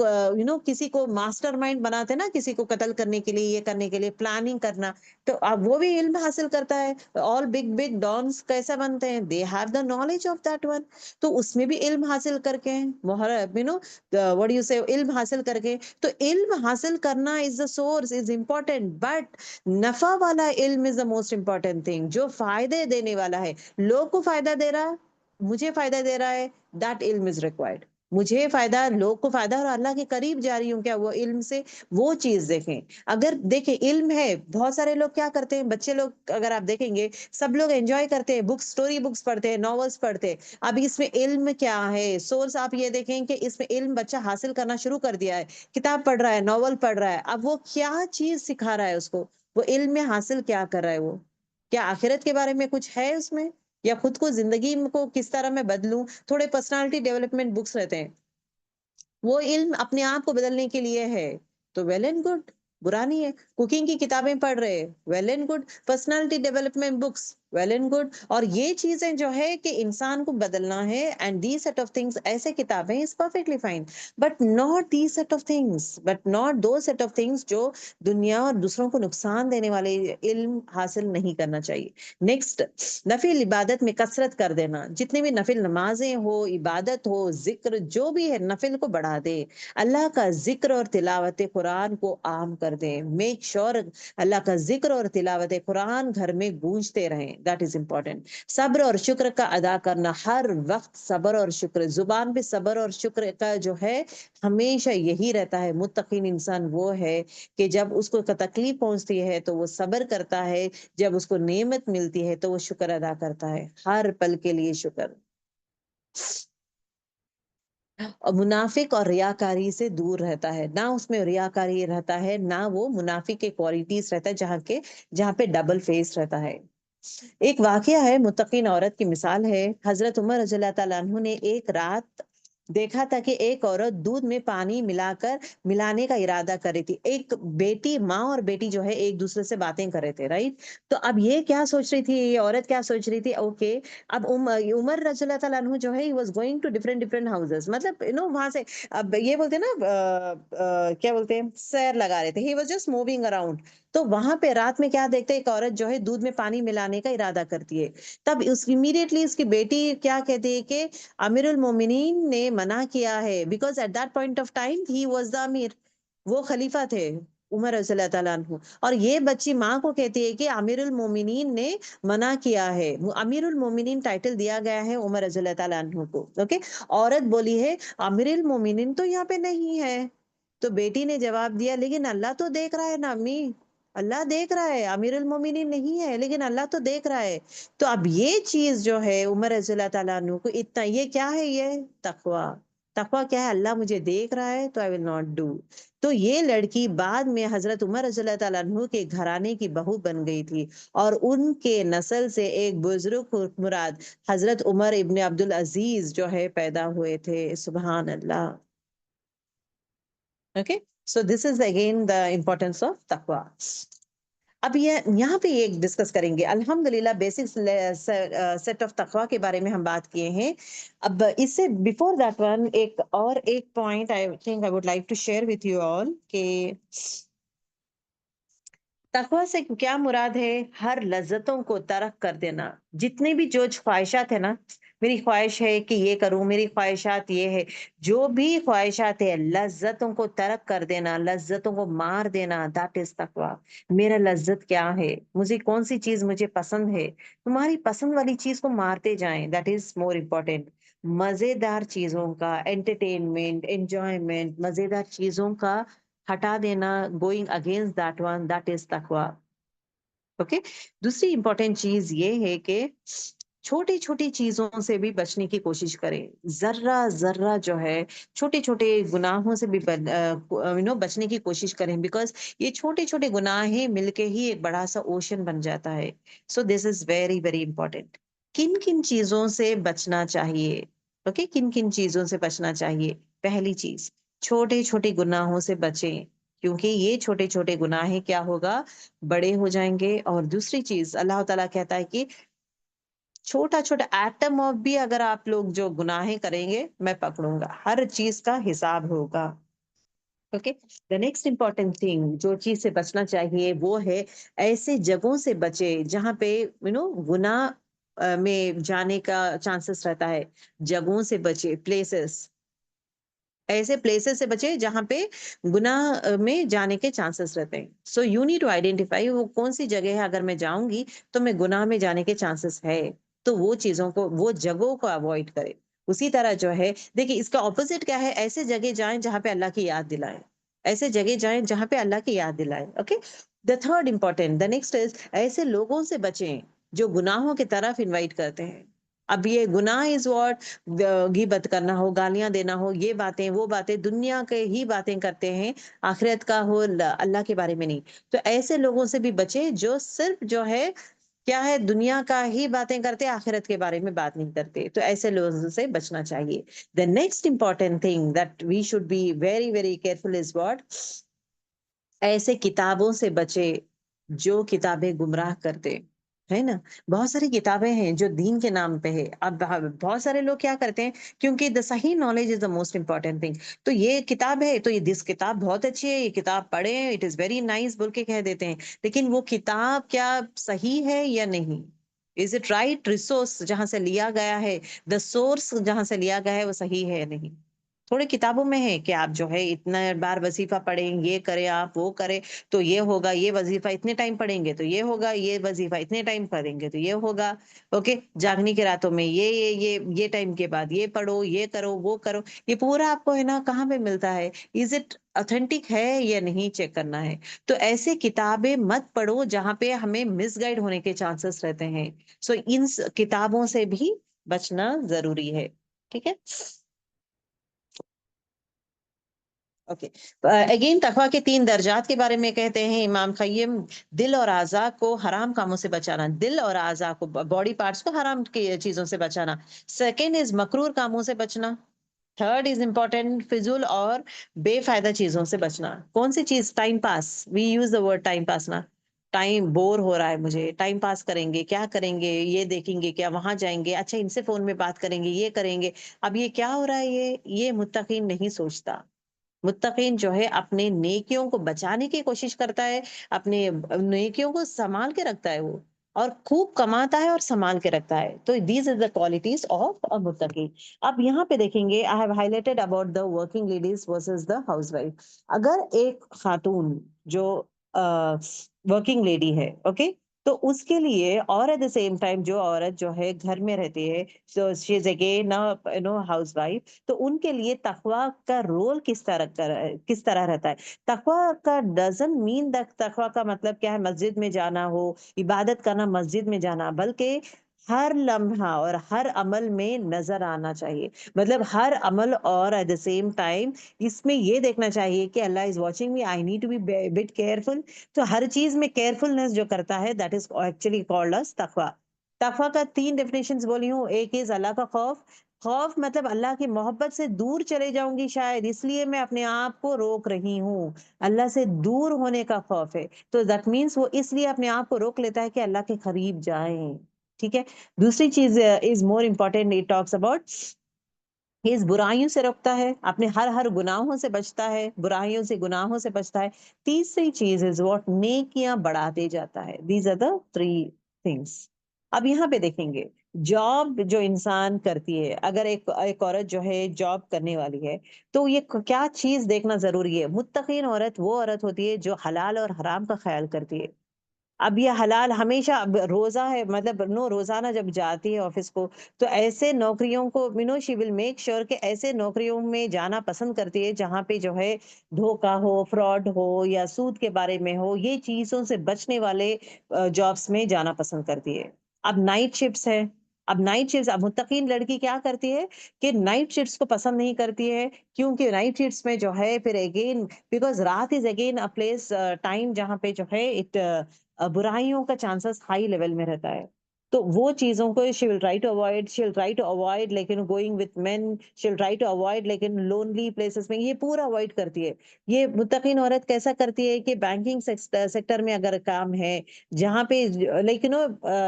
کسی کو ماسٹر مائنڈ بناتے نا، کسی کو قتل کرنے کے لیے، یہ کرنے کے لیے پلاننگ کرنا، تو اب وہ بھی علم حاصل کرتا ہے. آل بگ بگ ڈانس کیسا بنتے ہیں؟ They have the knowledge of that one. تو اس میں بھی علم حاصل کر کے what do you say، علم حاصل کر کے، تو علم حاصل کرنا is the source, is important, but نفع والا علم is the most important thing, جو فائدے دینے والا ہے، لوگ کو فائدہ دے رہا ہے، مجھے فائدہ دے رہا ہے، دیٹ علم از ریکوائرڈ. مجھے فائدہ، لوگ کو فائدہ، اور اللہ کے قریب جا رہی ہوں کیا وہ علم سے، وہ چیز دیکھیں. اگر دیکھیں علم ہے، بہت سارے لوگ کیا کرتے ہیں، بچے لوگ اگر آپ دیکھیں گے سب لوگ انجوائے کرتے ہیں، بکس، اسٹوری بکس پڑھتے ہیں، ناولس پڑھتے ہیں. اب اس میں علم کیا ہے؟ سورس آپ یہ دیکھیں کہ اس میں علم بچہ حاصل کرنا شروع کر دیا ہے، کتاب پڑھ رہا ہے، ناول پڑھ رہا ہے، اب وہ کیا چیز سکھا رہا ہے اس کو، وہ علم میں حاصل کیا کر رہا ہے، وہ کیا آخرت کے بارے میں کچھ ہے اس میں، یا خود کو، زندگی کو کس طرح میں بدلوں. تھوڑے پرسنالٹی ڈیولپمنٹ بکس رہتے ہیں، وہ علم اپنے آپ کو بدلنے کے لیے ہے، تو ویل اینڈ گڈ، برا نہیں ہے. کوکنگ کی کتابیں پڑھ رہے، well and good. Personality development books, well and good. اور یہ چیزیں جو ہے کہ انسان کو بدلنا ہے، and the set of things, ایسے کتابیں is perfectly fine, but not the set of things, but not the set of things جو دنیا اور دوسروں کو نقصان دینے والے علم حاصل نہیں کرنا چاہیے. نیکسٹ، نفل عبادت میں کثرت کر دینا. جتنے بھی نفل نمازیں ہو، عبادت ہو، ذکر جو بھی ہے، نفل کو بڑھا دے. اللہ کا ذکر اور تلاوت قرآن کو عام کر دیں. میک شور اللہ کا ذکر اور تلاوت قرآن گھر میں گونجتے رہیں، دیٹ از امپورٹنٹ. صبر اور شکر کا ادا کرنا، ہر وقت صبر اور شکر، زبان پہ صبر اور شکر کا جو ہے ہمیشہ یہی رہتا ہے. متقین انسان وہ ہے کہ جب اس کو تکلیف پہنچتی ہے تو وہ صبر کرتا ہے، جب اس کو نعمت ملتی ہے تو وہ شکر ادا کرتا ہے، ہر پل کے لیے شکر. اور منافق اور ریاکاری سے دور رہتا ہے، نہ اس میں ریاکاری رہتا ہے، نہ وہ منافق کے کوالٹیز رہتا ہے، جہاں پہ ڈبل فیس رہتا ہے. ایک واقعہ ہے، متقین عورت کی مثال ہے. حضرت عمر رضی اللہ تعالیٰ عنہ نے ایک رات دیکھا تھا کہ ایک عورت دودھ میں پانی ملانے کا ارادہ کر رہی تھی. ایک بیٹی، ماں اور بیٹی جو ہے ایک دوسرے سے باتیں کر رہے تھے، رائٹ. تو اب یہ کیا سوچ رہی تھی، یہ عورت کیا سوچ رہی تھی، اوکے، اب عمر رضی اللہ تعالیٰ عنہ جو ہے he was going to different houses، مطلب وہاں سے، اب یہ بولتے ہیں نا کیا بولتے ہیں، سیر لگا رہے تھے، he was just moving around. تو وہاں پہ رات میں کیا دیکھتے، ایک عورت جو ہے دودھ میں پانی ملانے کا ارادہ کرتی ہے. تب امیڈیٹلی اس کی بیٹی کیا کہتی ہے کہ امیر المومنین نے منع کیا ہے، because at that point of time he was the امیر، وہ خلیفہ تھے. عمر رضی اللہ تعالیٰ عنہ، اور یہ بچی ماں کو کہتی ہے کہ امیر المومنین نے منع کیا ہے، امیر المومنین ٹائٹل دیا گیا ہے عمر رضی اللہ تعالیٰ عنہ کو، اوکے؟ عورت بولی ہے امیر المومنین تو یہاں پہ نہیں ہے، تو بیٹی نے جواب دیا لیکن اللہ تو دیکھ رہا ہے نا امی، اللہ دیکھ رہا ہے، امیر المومنین نہیں ہے لیکن اللہ تو دیکھ رہا ہے۔ تو اب یہ چیز جو ہے عمر رضی اللہ تعالیٰ عنہ کو اتنا، یہ کیا ہے؟ یہ تقوی۔ تقوی کیا ہے؟ اللہ مجھے دیکھ رہا ہے تو آئی ول ناٹ ڈو۔ تو یہ لڑکی بعد میں حضرت عمر رضی اللہ تعالیٰ عنہ کے گھرانے کی بہو بن گئی تھی، اور ان کے نسل سے ایک بزرگ مراد حضرت عمر ابن عبدالعزیز جو ہے پیدا ہوئے تھے۔ سبحان اللہ۔ Okay, so this is again the importance of تقوی۔ اب یہ یہاں پہ ایک ڈسکس کریں گے، الحمدللہ بیسک سیٹ آف تقوی کے بارے میں ہم بات کیے ہیں۔ اب اس سے بیفور دیٹ ون ایک point I think I would like to share with you all کہ تقوی سے کیا مراد ہے؟ ہر لذتوں کو ترک کر دینا، جتنے بھی جو خواہشات ہے نا، میری خواہش ہے کہ یہ کروں، میری خواہشات یہ ہے، جو بھی خواہشات ہے لذتوں کو ترک کر دینا، لذتوں کو مار دینا، دیٹ از تقوی۔ میرا لذت کیا ہے، مجھے کون سی چیز مجھے پسند ہے، تمہاری پسند والی چیز کو مارتے جائیں، دیٹ از مور امپورٹینٹ۔ مزیدار چیزوں کا انٹرٹینمنٹ، انجوائمنٹ، مزیدار چیزوں کا ہٹا دینا، going against that one, that is تقوی۔ اوکے، دوسری امپورٹینٹ چیز یہ ہے کہ چھوٹی چھوٹی چیزوں سے بھی بچنے کی کوشش کریں، ذرہ ذرہ جو ہے چھوٹے چھوٹے گناہوں سے بھی بچنے کی کوشش کریں، بیکاز یہ چھوٹے چھوٹے گناہیں مل کے ہی ایک بڑا سا اوشن بن جاتا ہے۔ سو this is very very important. کن کن چیزوں سے بچنا چاہیے؟ اوکے، کن کن چیزوں سے بچنا چاہیے؟ پہلی چیز، چھوٹے چھوٹے گناہوں سے بچیں، کیونکہ یہ چھوٹے چھوٹے گناہیں کیا ہوگا؟ بڑے ہو جائیں گے۔ اور دوسری چیز، اللہ تعالیٰ کہتا ہے کہ چھوٹا چھوٹا ایٹم آف بھی اگر آپ لوگ جو گناہیں کریں گے میں پکڑوں گا، ہر چیز کا حساب ہوگا۔ اوکے، دا نیکسٹ امپورٹینٹ تھنگ جو چیز سے بچنا چاہیے وہ ہے ایسے جگہوں سے بچے جہاں پہ گناہ میں جانے کا چانسز رہتا ہے، جگہوں سے بچے، پلیسز، ایسے پلیسز سے بچے جہاں پہ گناہ میں جانے کے چانسز رہتے ہیں۔ So you need to identify وہ کون سی جگہ ہے، اگر میں جاؤں گی تو میں گناہ میں جانے کے چانسز ہے، تو وہ چیزوں کو، وہ جگہوں کو اوائڈ کرے۔ اسی طرح جو ہے دیکھیے اس کا اپوزٹ کیا ہے؟ ایسے جگہ جائیں جہاں پہ اللہ کی یاد دلائیں، ایسے جگہ جائیں جہاں پہ اللہ کی یاد دلائیں۔ Okay, the third important, the next is ایسے لوگوں سے بچیں جو گناہوں کی طرف انوائٹ کرتے ہیں۔ اب یہ گناہ از واٹ؟ غیبت کرنا ہو، گالیاں دینا ہو، یہ باتیں وہ باتیں، دنیا کے ہی باتیں کرتے ہیں، آخرت کا ہو اللہ کے بارے میں نہیں۔ تو ایسے لوگوں سے بھی بچے جو صرف جو ہے کیا ہے، دنیا کا ہی باتیں کرتے، آخرت کے بارے میں بات نہیں کرتے، تو ایسے لوگوں سے بچنا چاہیے۔ The next important thing that we should be very very careful is what؟ ایسے کتابوں سے بچے جو کتابیں گمراہ کرتے، ہے نا؟ بہت ساری کتابیں ہیں جو دین کے نام پہ ہے۔ اب بہت سارے لوگ کیا کرتے ہیں، کیونکہ دا صحیح knowledge is the most important thing, تو یہ کتاب ہے تو یہ دس کتاب بہت اچھی ہے، یہ کتاب پڑھیں، اٹ از ویری نائس بول کے کہہ دیتے ہیں، لیکن وہ کتاب کیا صحیح ہے یا نہیں؟ از اٹ رائٹ ریسورس جہاں سے لیا گیا ہے، دا سورس جہاں سے لیا گیا ہے وہ صحیح ہے نہیں؟ تھوڑے کتابوں میں ہے کہ آپ جو ہے اتنا بار وظیفہ پڑھیں، یہ کریں، آپ وہ کریں تو یہ ہوگا، یہ وظیفہ اتنے ٹائم پڑھیں گے تو یہ ہوگا، یہ وظیفہ اتنے ٹائم پڑھیں گے تو یہ ہوگا۔ اوکے، جاگنے کی راتوں میں یہ ٹائم کے بعد یہ پڑھو، یہ کرو، وہ کرو، یہ پورا آپ کو ہے نا کہاں پہ ملتا ہے؟ از اٹ اتھینٹک ہے یا نہیں، چیک کرنا ہے۔ تو ایسے کتابیں مت پڑھو جہاں پہ ہمیں مس گائیڈ ہونے کے چانسز رہتے ہیں۔ سو ان کتابوں سے بھی بچنا ضروری ہے، ٹھیک ہے؟ اوکے، اگین تقوی کے 3 درجات کے بارے میں کہتے ہیں امام قیم۔ دل اور اعضاء کو حرام کاموں سے بچانا، دل اور اعضاء کو، باڈی پارٹس کو حرام کی چیزوں سے بچانا۔ سیکنڈ از مکرور کاموں سے بچنا۔ تھرڈ از امپورٹینٹ فضول اور بے فائدہ چیزوں سے بچنا۔ کون سی چیز؟ Time pass, we use the word time pass نا، ٹائم بور ہو رہا ہے مجھے، ٹائم پاس کریں گے، کیا کریں گے، یہ دیکھیں گے، کیا وہاں جائیں گے، اچھا ان سے فون میں بات کریں گے، یہ کریں گے۔ اب یہ کیا ہو رہا ہے؟ یہ متقین نہیں سوچتا۔ متقین جو ہے اپنے نیکیوں کو بچانے کی کوشش کرتا ہے، اپنے نیکیوں کو سنبھال کے رکھتا ہے وہ، اور خوب کماتا ہے اور سنبھال کے رکھتا ہے. تو these is the qualities of a متقی. اب یہاں پہ دیکھیں گے I have highlighted about the working ladies versus the house wife. اگر ایک خاتون جو ورکنگ لیڈی ہے، اوکے، تو اس کے لیے اور ایٹ دا سیم ٹائم جو عورت جو ہے گھر میں رہتی ہے، سو she is again house wife, تو ان کے لیے تقوی کا رول کس طرح رہتا ہے. تقوی کا ڈزنٹ مین دا تقوی کا مطلب کیا ہے مسجد میں جانا ہو، عبادت کرنا مسجد میں جانا، بلکہ ہر لمحہ اور ہر عمل میں نظر آنا چاہیے. مطلب ہر عمل اور ایٹ دا سیم ٹائم اس میں یہ دیکھنا چاہیے کہ اللہ is watching me, I need to be but careful. تو ہر چیز میں کیئرفلنس جو کرتا ہے that is actually called as تقوی. تقوی کا 3 ڈیفینیشنز بولی ہوں. ایک از اللہ کا خوف. خوف مطلب اللہ کی محبت سے دور چلے جاؤں گی شاید، اس لیے میں اپنے آپ کو روک رہی ہوں. اللہ سے دور ہونے کا خوف ہے. تو دیٹ مینس وہ اس لیے اپنے آپ کو روک لیتا ہے کہ اللہ کے قریب جائیں. ٹھیک ہے. دوسری چیز is more important, it talks about اس برائیوں سے روکتا ہے، اپنے ہر گناہوں سے بچتا ہے، برائیوں سے گناہوں سے بچتا ہے. تیسری چیز از واٹ نیکیاں بڑھاتے جاتا ہے. These are the 3 things. اب یہاں پہ دیکھیں گے جاب جو انسان کرتی ہے، اگر ایک عورت جو ہے جاب کرنے والی ہے، تو یہ کیا چیز دیکھنا ضروری ہے. متقین عورت وہ عورت ہوتی ہے جو حلال اور حرام کا خیال کرتی ہے. اب یہ حلال ہمیشہ اب روزہ ہے، مطلب روزانہ جب جاتی ہے آفس کو، تو ایسے نوکریوں کو شی ول میک شیور کہ ایسے نوکریوں میں جانا پسند کرتی ہے جہاں پہ جو ہے دھوکا ہو، فراڈ ہو یا سود کے بارے میں ہو، یہ چیزوں سے بچنے والے جابس میں جانا پسند کرتی ہے. اب نائٹ شفٹس ہے. اب متقین لڑکی کیا کرتی ہے کہ نائٹ شفٹس کو پسند نہیں کرتی ہے، کیونکہ نائٹ شفٹس میں جو ہے پھر اگین بیکاز رات از اگین پلیس ٹائم جہاں پہ جو ہے برائیوں کا چانسز ہائی لیول میں رہتا ہے. تو وہ چیزوں کو she will try to avoid, لیکن going with men, she will try to avoid لیکن لونلی پلیسز میں یہ پورا اوائڈ کرتی ہے. یہ متقین عورت کیسا کرتی ہے کہ بینکنگ سیکٹر میں اگر کام ہے جہاں پہ لیکن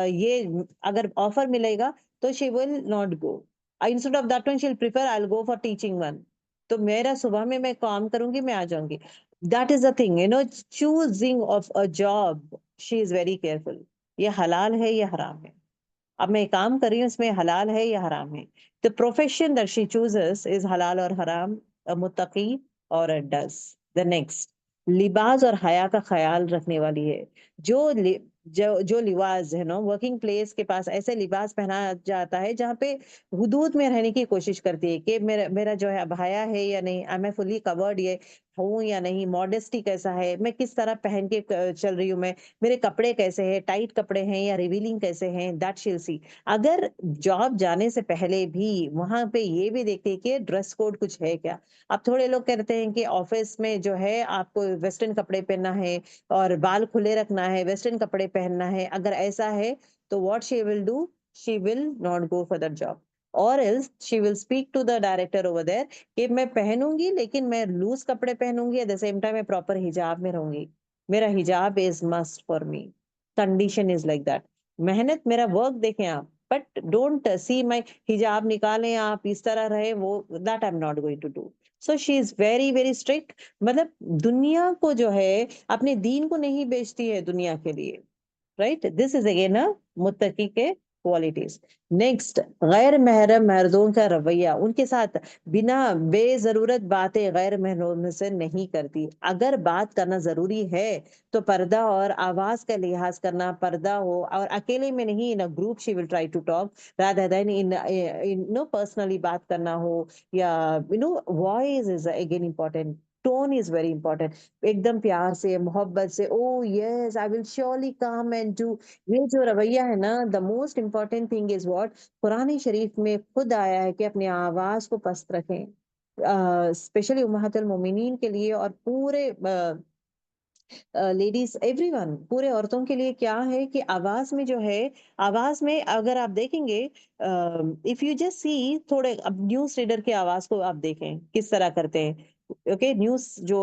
یہ اگر آفر ملے گا تو she will not go. Instead of that one she will prefer I will go for teaching one. تو میرا صبح میں کام کروں گی، میں آ جاؤں گی. That is the thing, choosing of a job, she is very careful. یہ حلال ہے یہ حرام ہے. اب میں کام کر رہی ہوں، اس میں حلال ہے یا حرام ہے. The profession that she chooses is حلال اور حرام. A متقی عورت does. The next, لباس اور حیا کا خیال رکھنے والی ہے. جو لباس ہے نا ورکنگ پلیس کے پاس ایسے لباس پہنا جاتا ہے جہاں پہ حدود میں رہنے کی کوشش کرتی ہے کہ میرا جو ہے اب حیا ہے یا نہیں، آئی ایم فلی کورڈ یہ ہوں یا نہیں، ماڈesٹی کیسا ہے، میں کس طرح پہن کے چل رہی ہوں، میرے کپڑے کیسے ہیں، ٹائٹ کپڑے ہیں یا ریویلنگ کیسے ہیں، دیٹ شیل سی. اگر جاب جانے سے پہلے بھی وہاں پہ یہ بھی دیکھتے کہ ڈریس کوڈ کچھ ہے کیا. اب تھوڑے لوگ کہتے ہیں کہ آفس میں جو ہے آپ کو ویسٹرن کپڑے پہننا ہے اور بال کھلے رکھنا ہے، ویسٹرن کپڑے پہننا ہے. اگر ایسا ہے تو what she will do, she will not go for that job. اور else she will speak to the director over there کہ میں پہنوں گی لیکن میں لوز کپڑے پہنوں گی، ایٹ دا سیم ٹائم میں پراپر حجاب میں رہوں گی. میرا حجاب is must for me. Condition is like that. محنت میرا ورک دیکھیں آپ، بٹ ڈونٹ سی مائی حجاب نکالیں آپ اس طرح رہے، وہ that I am not going to do. So she is very very strict. مطلب دنیا کو جو ہے اپنے دین کو نہیں بیچتی ہے دنیا کے لیے. رائٹ، دس از اگین متقی کے کوالٹیز. نیکسٹ، غیر محرم مردوں کا رویہ ان کے ساتھ بنا بے ضرورت باتیں غیر محرم سے نہیں کرتی. اگر بات کرنا ضروری ہے تو پردہ اور آواز کا لحاظ کرنا، پردہ ہو اور اکیلے میں نہیں، in group she will try to talk rather than personally بات کرنا ہو، یا voice is again important. Tone is very important. ایک دم پیار سے، محبت سے، oh yes I will surely come and do. یہ جو رویہ ہے نا، the most important thing is what, قرآن شریف میں خود آیا ہے کہ اپنی آواز کو پست رکھیں، اسپیشلی امہات المومنین کے لیے اور پورے لیڈیز، ایوری ون، پورے عورتوں کے لیے کیا ہے کہ آواز میں جو ہے، آواز میں اگر آپ دیکھیں گے اف یو جسٹ سی، تھوڑے اب نیوز ریڈر کی آواز کو آپ دیکھیں کس طرح کرتے ہیں. اوکے، نیوز جو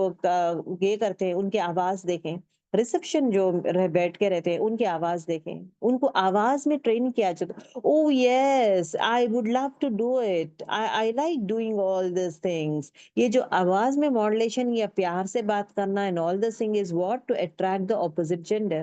یہ کرتے ہیں ان کی آواز دیکھیں. ریسپشن جو بیٹھ کے رہتے ہیں ان کی آواز دیکھیں. ان کو آواز میں ٹرین کیا جاتا. Oh yes I would love to do it, I like doing all these things. یہ جو آواز میں ماڈولیشن یا پیار سے بات کرنا and all this thing is what to attract the opposite gender.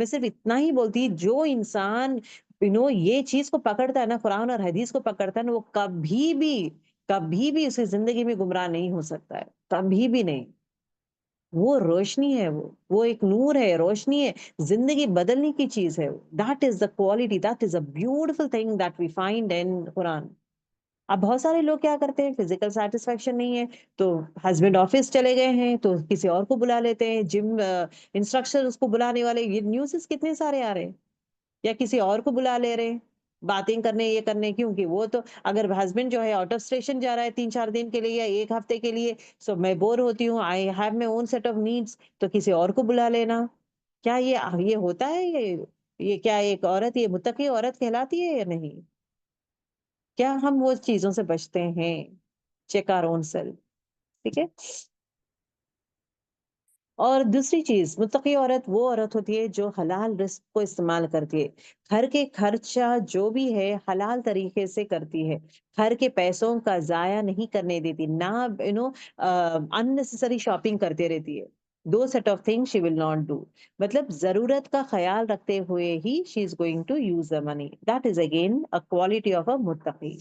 میں صرف اتنا ہی بولتی، جو انسان یہ چیز کو پکڑتا ہے نا، قرآن اور حدیث کو پکڑتا ہے نا، وہ کبھی بھی اسے زندگی میں گمراہ نہیں ہو سکتا ہے، کبھی بھی نہیں۔ وہ روشنی ہے، وہ ایک نور ہے، روشنی ہے، زندگی بدلنے کی چیز ہے۔ That is the quality, that is a beautiful thing that we find in قرآن۔ اب بہت سارے لوگ کیا کرتے ہیں، فزیکل سیٹسفیکشن نہیں ہے تو ہسبینڈ آفس چلے گئے ہیں تو کسی اور کو بلا لیتے ہیں، جم انسٹرکٹر اس کو بلانے والے، یہ نیوز کتنے سارے آ رہے ہیں، یا کسی اور کو بلا لے رہے ہیں باتیں کرنے، یہ کرنے، کیونکہ وہ تو اگر ہسبینڈ جو ہے آؤٹ آف اسٹیشن جا رہا ہے 3-4 دن کے لیے یا ایک ہفتے کے لیے، سو میں بور ہوتی ہوں، I have my own set of needs, تو کسی اور کو بلا لینا۔ کیا یہ ہوتا ہے؟ یہ کیا ایک عورت یہ متقی عورت کہلاتی ہے یا نہیں؟ کیا ہم وہ چیزوں سے بچتے ہیں؟ چیک آر اون سیلف، ٹھیک ہے۔ اور دوسری چیز، متقی عورت وہ عورت ہوتی ہے جو حلال رزق کو استعمال کرتی ہے، گھر کے خرچہ جو بھی ہے حلال طریقے سے کرتی ہے، گھر کے پیسوں کا ضائع نہیں کرنے دیتی، نہ unnecessary شاپنگ کرتے رہتی ہے۔ دو set of thing she will not do, مطلب ضرورت کا خیال رکھتے ہوئے ہی she is going to use the money, that is again a quality of a متقی۔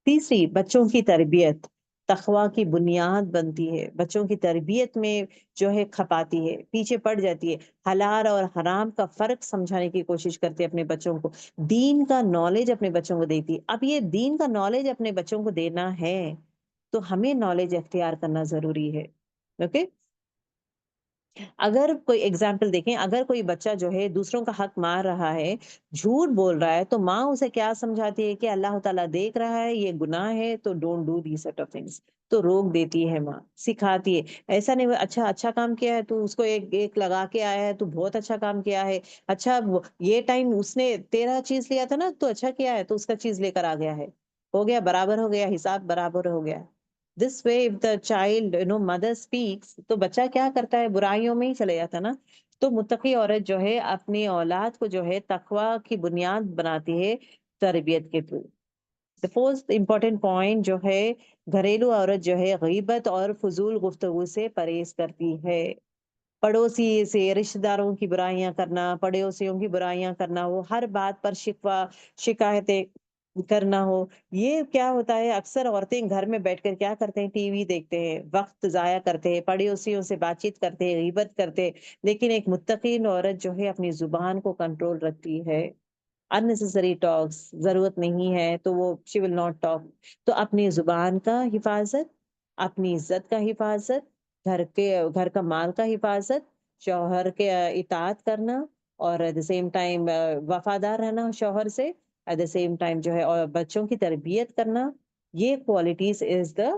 تیسری، بچوں کی تربیت تقوی کی بنیاد بنتی ہے، بچوں کی تربیت میں جو ہے کھپاتی ہے، پیچھے پڑ جاتی ہے، حلال اور حرام کا فرق سمجھانے کی کوشش کرتی ہے اپنے بچوں کو، دین کا نالج اپنے بچوں کو دیتی ہے۔ اب یہ دین کا نالج اپنے بچوں کو دینا ہے تو ہمیں نالج اختیار کرنا ضروری ہے، اوکے۔ اگر کوئی ایگزامپل دیکھیں، اگر کوئی بچہ جو ہے دوسروں کا حق مار رہا ہے، جھوٹ بول رہا ہے، تو ماں اسے کیا سمجھاتی ہے کہ اللہ تعالیٰ دیکھ رہا ہے، یہ گناہ ہے، تو don't do the set of things, تو روک دیتی ہے ماں، سکھاتی ہے۔ ایسا نہیں اچھا اچھا کام کیا ہے تو اس کو ایک ایک لگا کے آیا ہے، تو بہت اچھا کام کیا ہے، اچھا یہ ٹائم اس نے تیرا چیز لیا تھا نا تو اچھا کیا ہے، تو اس کا چیز لے کر آ گیا ہے، ہو گیا برابر، ہو گیا حساب برابر ہو گیا۔ This way of the child mother speaks, تو بچہ کیا کرتا ہے، برائیوں میں ہی چلے جاتا ہے نا۔ تو متقی عورت جو ہے اپنی اولاد کو جو ہے تقوی کی بنیاد بناتی ہے تربیت کے through. The fourth important point جو ہے، گھریلو عورت جو ہے غیبت اور فضول گفتگو سے پرہیز کرتی ہے۔ پڑوسی سے رشتہ داروں کی برائیاں کرنا، پڑوسیوں کی برائیاں کرنا، وہ ہر بات پر شکایتیں کرنا ہو، یہ کیا ہوتا ہے، اکثر عورتیں گھر میں بیٹھ کر کیا کرتے ہیں، ٹی وی دیکھتے ہیں، وقت ضائع کرتے ہیں، پڑوسیوں سے بات چیت کرتے ہیں، غیبت کرتے ہیں۔ لیکن ایک متقین عورت جو ہے اپنی زبان کو کنٹرول رکھتی ہے، unnecessary ٹاکس ضرورت نہیں ہے تو وہ she will not talk۔ تو اپنی زبان کا حفاظت، اپنی عزت کا حفاظت، گھر کا مال کا حفاظت، شوہر کے اطاعت کرنا، اور ایٹ دا سیم ٹائم وفادار رہنا شوہر سے، ایٹ دا سیم ٹائم جو ہے اور بچوں کی تربیت کرنا، یہ qualities is the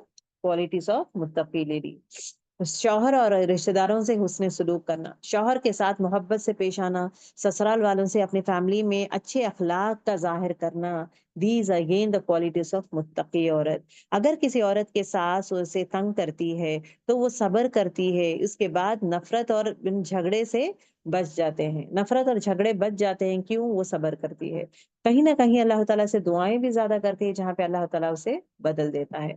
qualities of متقی لیڈی۔ شوہر اور رشتہ داروں سے حسن سلوک کرنا، شوہر کے ساتھ محبت سے پیش آنا، سسرال والوں سے اپنی فیملی میں اچھے اخلاق کا ظاہر کرنا، these again the qualities of متقی عورت۔ اگر کسی عورت کے ساس اسے تنگ کرتی ہے تو وہ صبر کرتی ہے، اس کے بعد نفرت اور جھگڑے سے بچ جاتے ہیں، نفرت اور جھگڑے بچ جاتے ہیں، کیوں؟ وہ صبر کرتی ہے۔ کہیں نہ کہیں اللہ تعالیٰ سے دعائیں بھی زیادہ کرتی ہے، جہاں پہ اللہ تعالیٰ اسے بدل دیتا ہے۔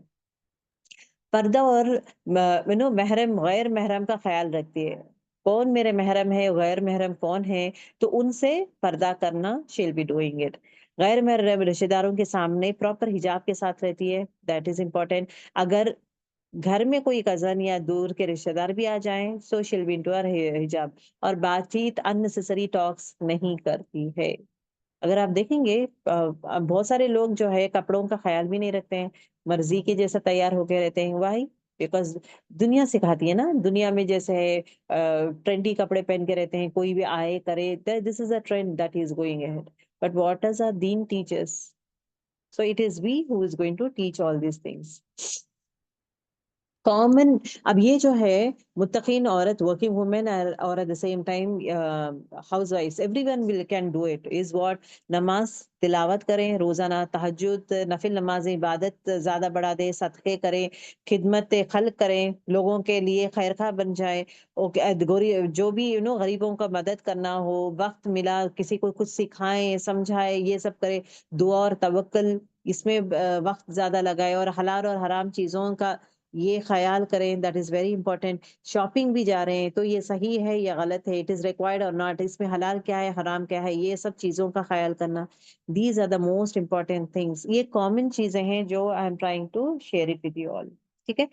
پردہ اور محرم غیر محرم کا خیال رکھتی ہے، کون میرے محرم ہے، غیر محرم کون ہے، تو ان سے پردہ کرنا، شیل بی ڈوئنگ اٹ۔ غیر محرم رشتہ داروں کے سامنے پراپر حجاب کے ساتھ رہتی ہے، دیٹ از امپورٹینٹ۔ اگر گھر میں کوئی کزن یا دور کے رشتہ دار بھی آ جائیں، سو شیل بی انٹو حجاب، اور بات چیت unnecessary ٹاکس نہیں کرتی ہے۔ اگر آپ دیکھیں گے بہت سارے لوگ جو ہے کپڑوں کا خیال بھی نہیں رکھتے ہیں، مرضی کے جیسا تیار ہو کے رہتے ہیں، وائی؟ بیکاز دنیا سکھاتی ہے نا، دنیا میں جیسے ہے ٹرینڈی کپڑے پہن کے رہتے ہیں، کوئی بھی آئے کرے، this is a trend that is going ahead, but what does are then teachers? So it is we who is going to teach all these things. Common, اب یہ جو ہے متقین عورت، ورکنگ وومن اور at the same time housewife, everyone will can do it, is what? نماز تلاوت کریں روزانہ، تہجد نفل نماز عبادت زیادہ بڑھا دیں، صدقے کریں، خدمت خلق کریں، لوگوں کے لیے خیر خواہ بن جائے، جو بھی غریبوں کا مدد کرنا ہو، وقت ملا کسی کو کچھ سکھائیں سمجھائیں، یہ سب کرے، دعا اور توکل اس میں وقت زیادہ لگائے، اور حلال اور حرام چیزوں کا یہ خیال کریں، that is very important. Shopping بھی جا رہے ہیں تو یہ صحیح ہے یا غلط ہے، اٹ از ریکوائرڈ اور ناٹ، اس میں حلال کیا ہے حرام کیا ہے، یہ سب چیزوں کا خیال کرنا. These are the most important things. یہ کامن چیزیں ہیں جو I am trying to share it with you all. ٹھیک ہے.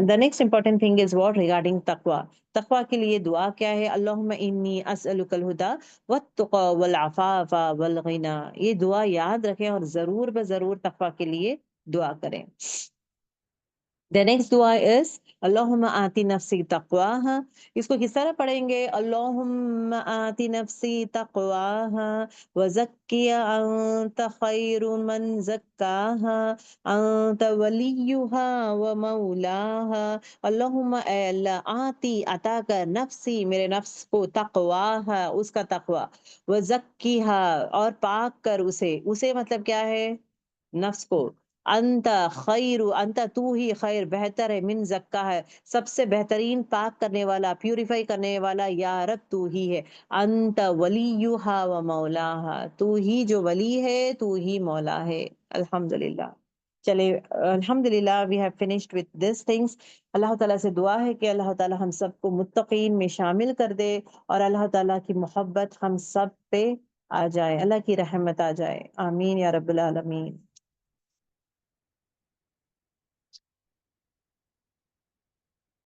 The next important thing is what regarding تقوا. تقوا کے لیے دعا کیا ہے؟ اللہم انی اسألک الہدی والتقی والعفاف والغنی. یہ دعا یاد رکھیں اور ضرور بضرور تقوا کے لیے دعا کریں. The next دعا is اللہم آتی نفسی تقواہا. اس کو کس طرح پڑھیں گے؟ اللہم آتی نفسی تقواہا وزکیہا انت خیر من زکاہا انت ولیہا ومولاہا. اللہم اے اللہ، آتی عطا کر، نفسی میرے نفس کو، تقواہا اس کا تقوی، وزکیہا اور پاک کر اسے مطلب کیا ہے؟ نفس کو. انت خیر، انت تو ہی خیر بہتر ہے، من زکا ہے سب سے بہترین پاک کرنے والا، پیوریفائی کرنے والا، یا رب تو ہی ہے. انت ولیہا و مولاہا، تو ہی جو ولی ہے، تو ہی مولا ہے. الحمدللہ. چلے الحمدللہ we have finished with this things. اللہ تعالیٰ سے دعا ہے کہ اللہ تعالیٰ ہم سب کو متقین میں شامل کر دے، اور اللہ تعالیٰ کی محبت ہم سب پہ آ جائے، اللہ کی رحمت آ جائے. آمین یا رب العالمین.